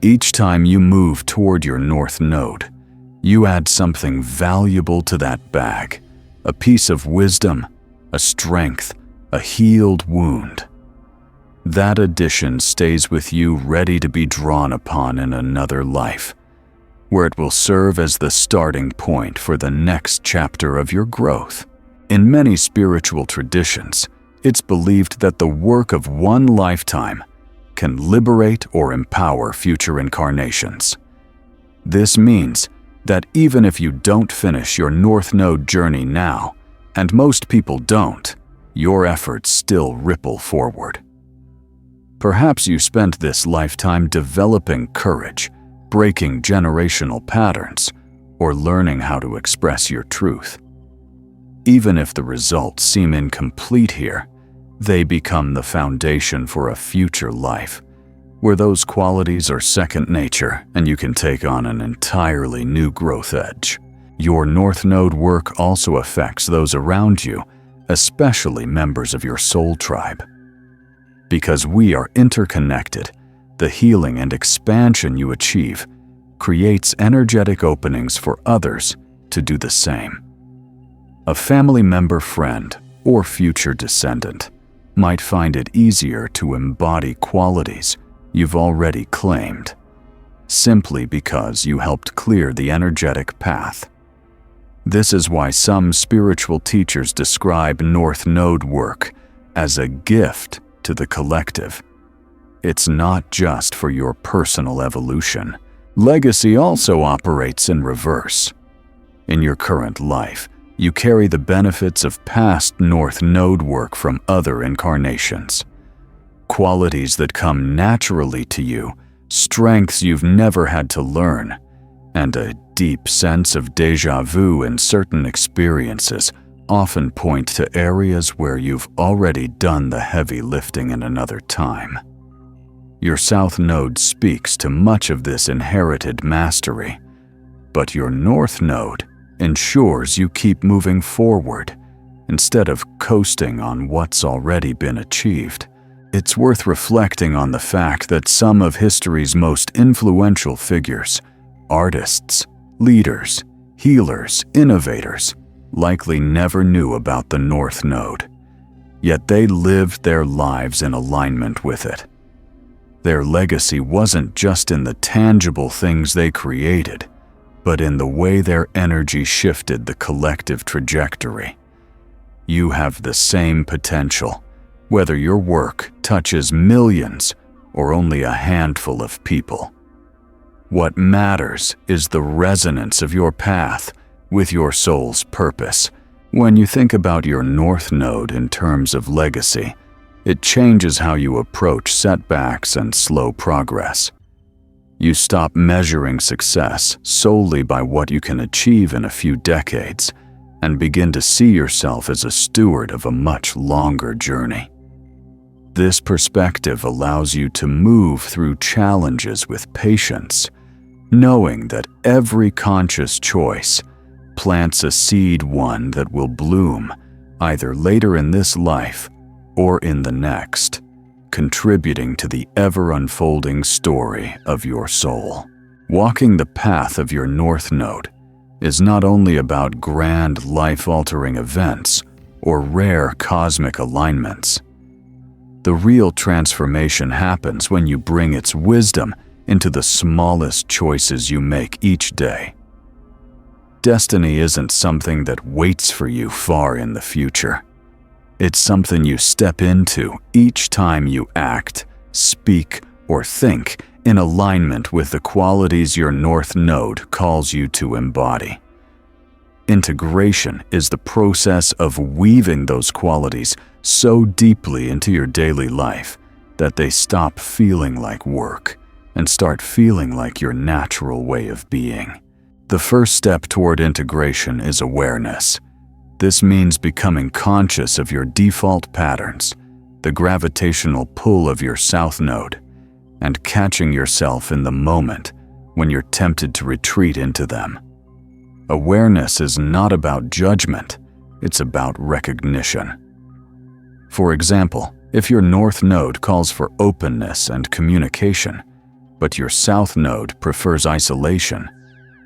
Each time you move toward your North Node, you add something valuable to that bag, a piece of wisdom, a strength, a healed wound. That addition stays with you ready to be drawn upon in another life, where it will serve as the starting point for the next chapter of your growth. In many spiritual traditions, it's believed that the work of one lifetime can liberate or empower future incarnations. This means that even if you don't finish your North Node journey now, and most people don't, your efforts still ripple forward. Perhaps you spent this lifetime developing courage, breaking generational patterns, or learning how to express your truth. Even if the results seem incomplete here, they become the foundation for a future life, where those qualities are second nature and you can take on an entirely new growth edge. Your North Node work also affects those around you, especially members of your soul tribe. Because we are interconnected, the healing and expansion you achieve creates energetic openings for others to do the same. A family member, friend, or future descendant might find it easier to embody qualities you've already claimed, simply because you helped clear the energetic path. This is why some spiritual teachers describe North Node work as a gift to the collective. It's not just for your personal evolution. Legacy also operates in reverse. In your current life, you carry the benefits of past North Node work from other incarnations. Qualities that come naturally to you, strengths you've never had to learn, and a deep sense of déjà vu in certain experiences often point to areas where you've already done the heavy lifting in another time. Your South Node speaks to much of this inherited mastery, but your North Node ensures you keep moving forward instead of coasting on what's already been achieved. It's worth reflecting on the fact that some of history's most influential figures, artists, leaders, healers, innovators, likely never knew about the North Node, yet they lived their lives in alignment with it. Their legacy wasn't just in the tangible things they created, but in the way their energy shifted the collective trajectory. You have the same potential, whether your work touches millions or only a handful of people. What matters is the resonance of your path with your soul's purpose. When you think about your North Node in terms of legacy, it changes how you approach setbacks and slow progress. You stop measuring success solely by what you can achieve in a few decades and begin to see yourself as a steward of a much longer journey. This perspective allows you to move through challenges with patience, knowing that every conscious choice plants a seed, one that will bloom either later in this life or in the next, contributing to the ever-unfolding story of your soul. Walking the path of your North Node is not only about grand life-altering events or rare cosmic alignments. The real transformation happens when you bring its wisdom into the smallest choices you make each day. Destiny isn't something that waits for you far in the future. It's something you step into each time you act, speak, or think in alignment with the qualities your North Node calls you to embody. Integration is the process of weaving those qualities so deeply into your daily life that they stop feeling like work and start feeling like your natural way of being. The first step toward integration is awareness. This means becoming conscious of your default patterns, the gravitational pull of your South Node, and catching yourself in the moment when you're tempted to retreat into them. Awareness is not about judgment, it's about recognition. For example, if your North Node calls for openness and communication, but your South Node prefers isolation,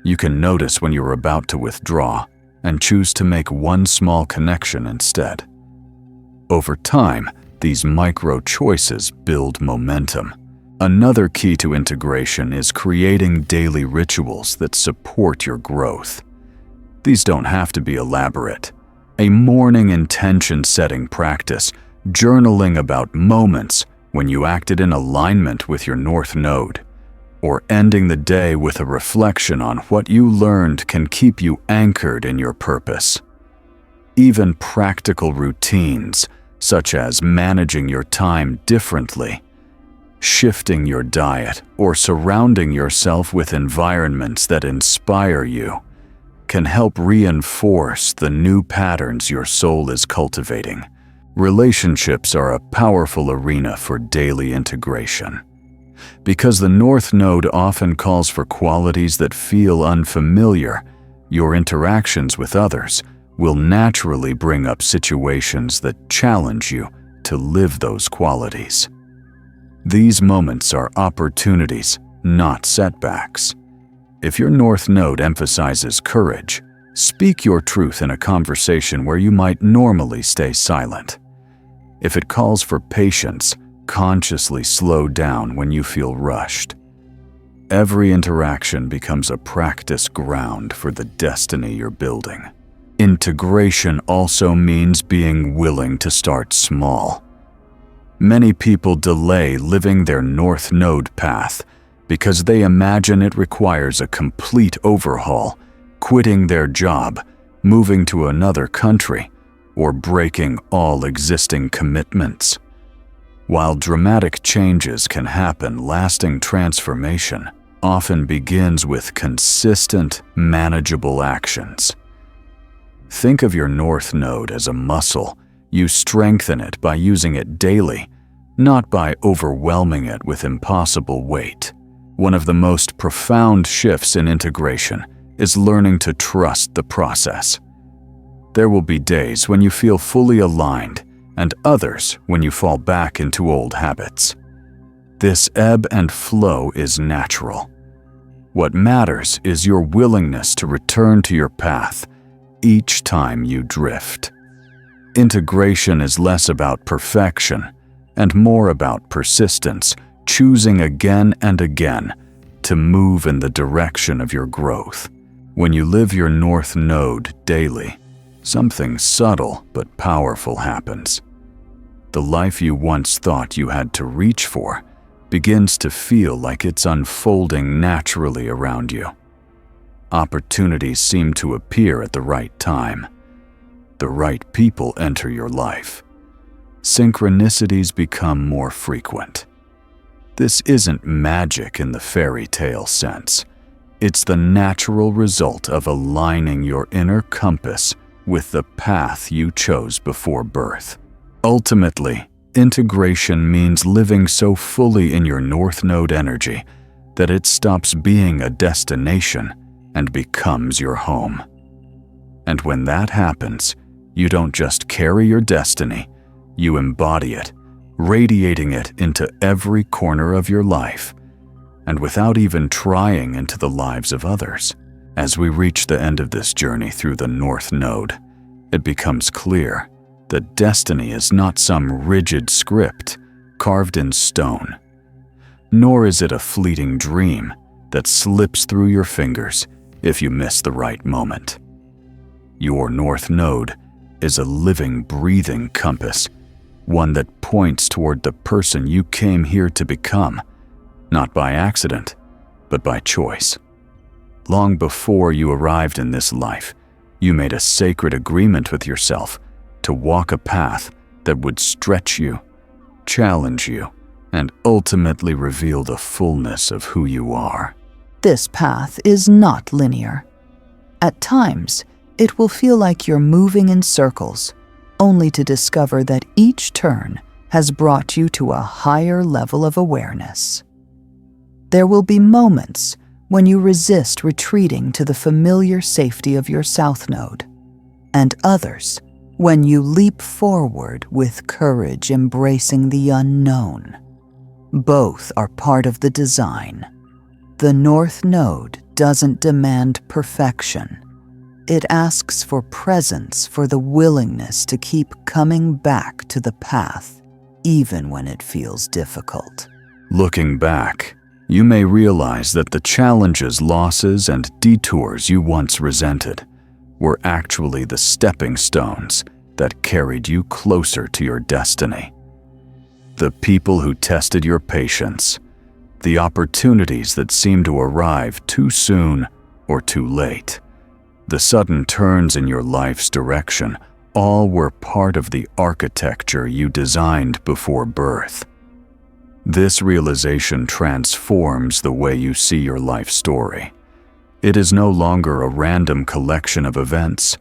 you can notice when you're about to withdraw and choose to make one small connection instead. Over time, these micro choices build momentum. Another key to integration is creating daily rituals that support your growth. These don't have to be elaborate. A morning intention-setting practice, journaling about moments when you acted in alignment with your North Node, or ending the day with a reflection on what you learned can keep you anchored in your purpose. Even practical routines, such as managing your time differently, shifting your diet, or surrounding yourself with environments that inspire you, can help reinforce the new patterns your soul is cultivating. Relationships are a powerful arena for daily integration. Because the North Node often calls for qualities that feel unfamiliar, your interactions with others will naturally bring up situations that challenge you to live those qualities. These moments are opportunities, not setbacks. If your North Node emphasizes courage, speak your truth in a conversation where you might normally stay silent. If it calls for patience, consciously slow down when you feel rushed. Every interaction becomes a practice ground for the destiny you're building. Integration also means being willing to start small. Many people delay living their North Node path because they imagine it requires a complete overhaul, quitting their job, moving to another country, or breaking all existing commitments. While dramatic changes can happen, lasting transformation often begins with consistent, manageable actions. Think of your North Node as a muscle. You strengthen it by using it daily, not by overwhelming it with impossible weight. One of the most profound shifts in integration is learning to trust the process. There will be days when you feel fully aligned, and others when you fall back into old habits. This ebb and flow is natural. What matters is your willingness to return to your path each time you drift. Integration is less about perfection and more about persistence, choosing again and again to move in the direction of your growth. When you live your North Node daily, something subtle but powerful happens. The life you once thought you had to reach for begins to feel like it's unfolding naturally around you. Opportunities seem to appear at the right time. The right people enter your life. Synchronicities become more frequent. This isn't magic in the fairy tale sense. It's the natural result of aligning your inner compass with the path you chose before birth. Ultimately, integration means living so fully in your North Node energy that it stops being a destination and becomes your home. And when that happens, you don't just carry your destiny, you embody it, radiating it into every corner of your life, and without even trying into the lives of others. As we reach the end of this journey through the North Node, it becomes clear that destiny is not some rigid script carved in stone, nor is it a fleeting dream that slips through your fingers if you miss the right moment. Your North Node is a living, breathing compass, one that points toward the person you came here to become, not by accident, but by choice. Long before you arrived in this life, you made a sacred agreement with yourself to walk a path that would stretch you, challenge you, and ultimately reveal the fullness of who you are. This path is not linear. At times, it will feel like you're moving in circles, only to discover that each turn has brought you to a higher level of awareness. There will be moments when you resist retreating to the familiar safety of your South Node, and others when you leap forward with courage, embracing the unknown. Both are part of the design. The North Node doesn't demand perfection. It asks for presence, for the willingness to keep coming back to the path, even when it feels difficult. Looking back, you may realize that the challenges, losses, and detours you once resented were actually the stepping stones that carried you closer to your destiny. The people who tested your patience, the opportunities that seemed to arrive too soon or too late, the sudden turns in your life's direction, all were part of the architecture you designed before birth. This realization transforms the way you see your life story. It is no longer a random collection of events,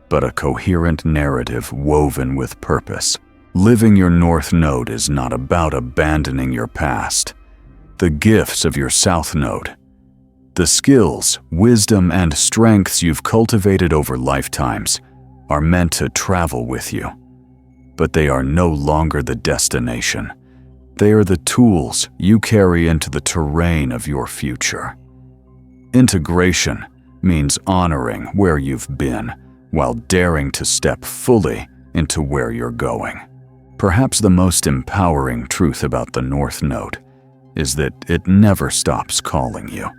but a coherent narrative woven with purpose. Living your North Node is not about abandoning your past. The gifts of your South Node, the skills, wisdom, and strengths you've cultivated over lifetimes, are meant to travel with you. But they are no longer the destination. They are the tools you carry into the terrain of your future. Integration means honoring where you've been while daring to step fully into where you're going. Perhaps the most empowering truth about the North Node is that it never stops calling you.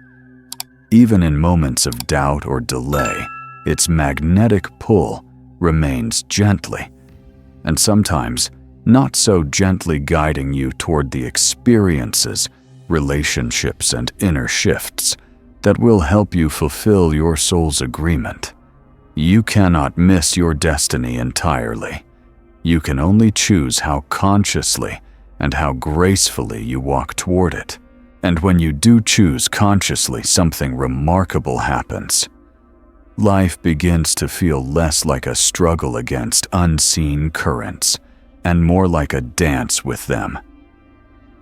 Even in moments of doubt or delay, its magnetic pull remains gently, and sometimes not so gently, guiding you toward the experiences, relationships, and inner shifts that will help you fulfill your soul's agreement. You cannot miss your destiny entirely. You can only choose how consciously and how gracefully you walk toward it. And when you do choose consciously, something remarkable happens. Life begins to feel less like a struggle against unseen currents and more like a dance with them.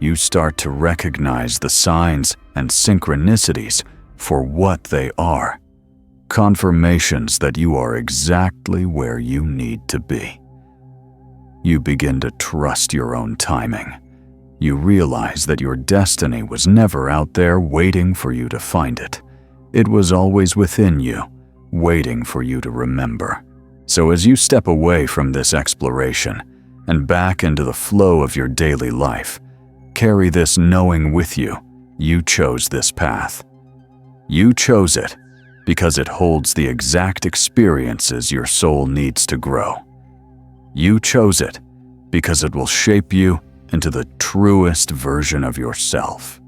You start to recognize the signs and synchronicities for what they are, confirmations that you are exactly where you need to be. You begin to trust your own timing. You realize that your destiny was never out there waiting for you to find it. It was always within you, waiting for you to remember. So as you step away from this exploration and back into the flow of your daily life, carry this knowing with you: you chose this path. You chose it because it holds the exact experiences your soul needs to grow. You chose it because it will shape you into the truest version of yourself.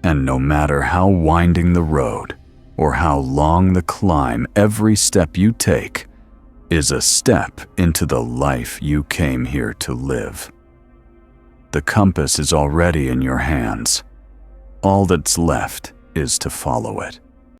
And no matter how winding the road or how long the climb, every step you take is a step into the life you came here to live. The compass is already in your hands. All that's left is to follow it.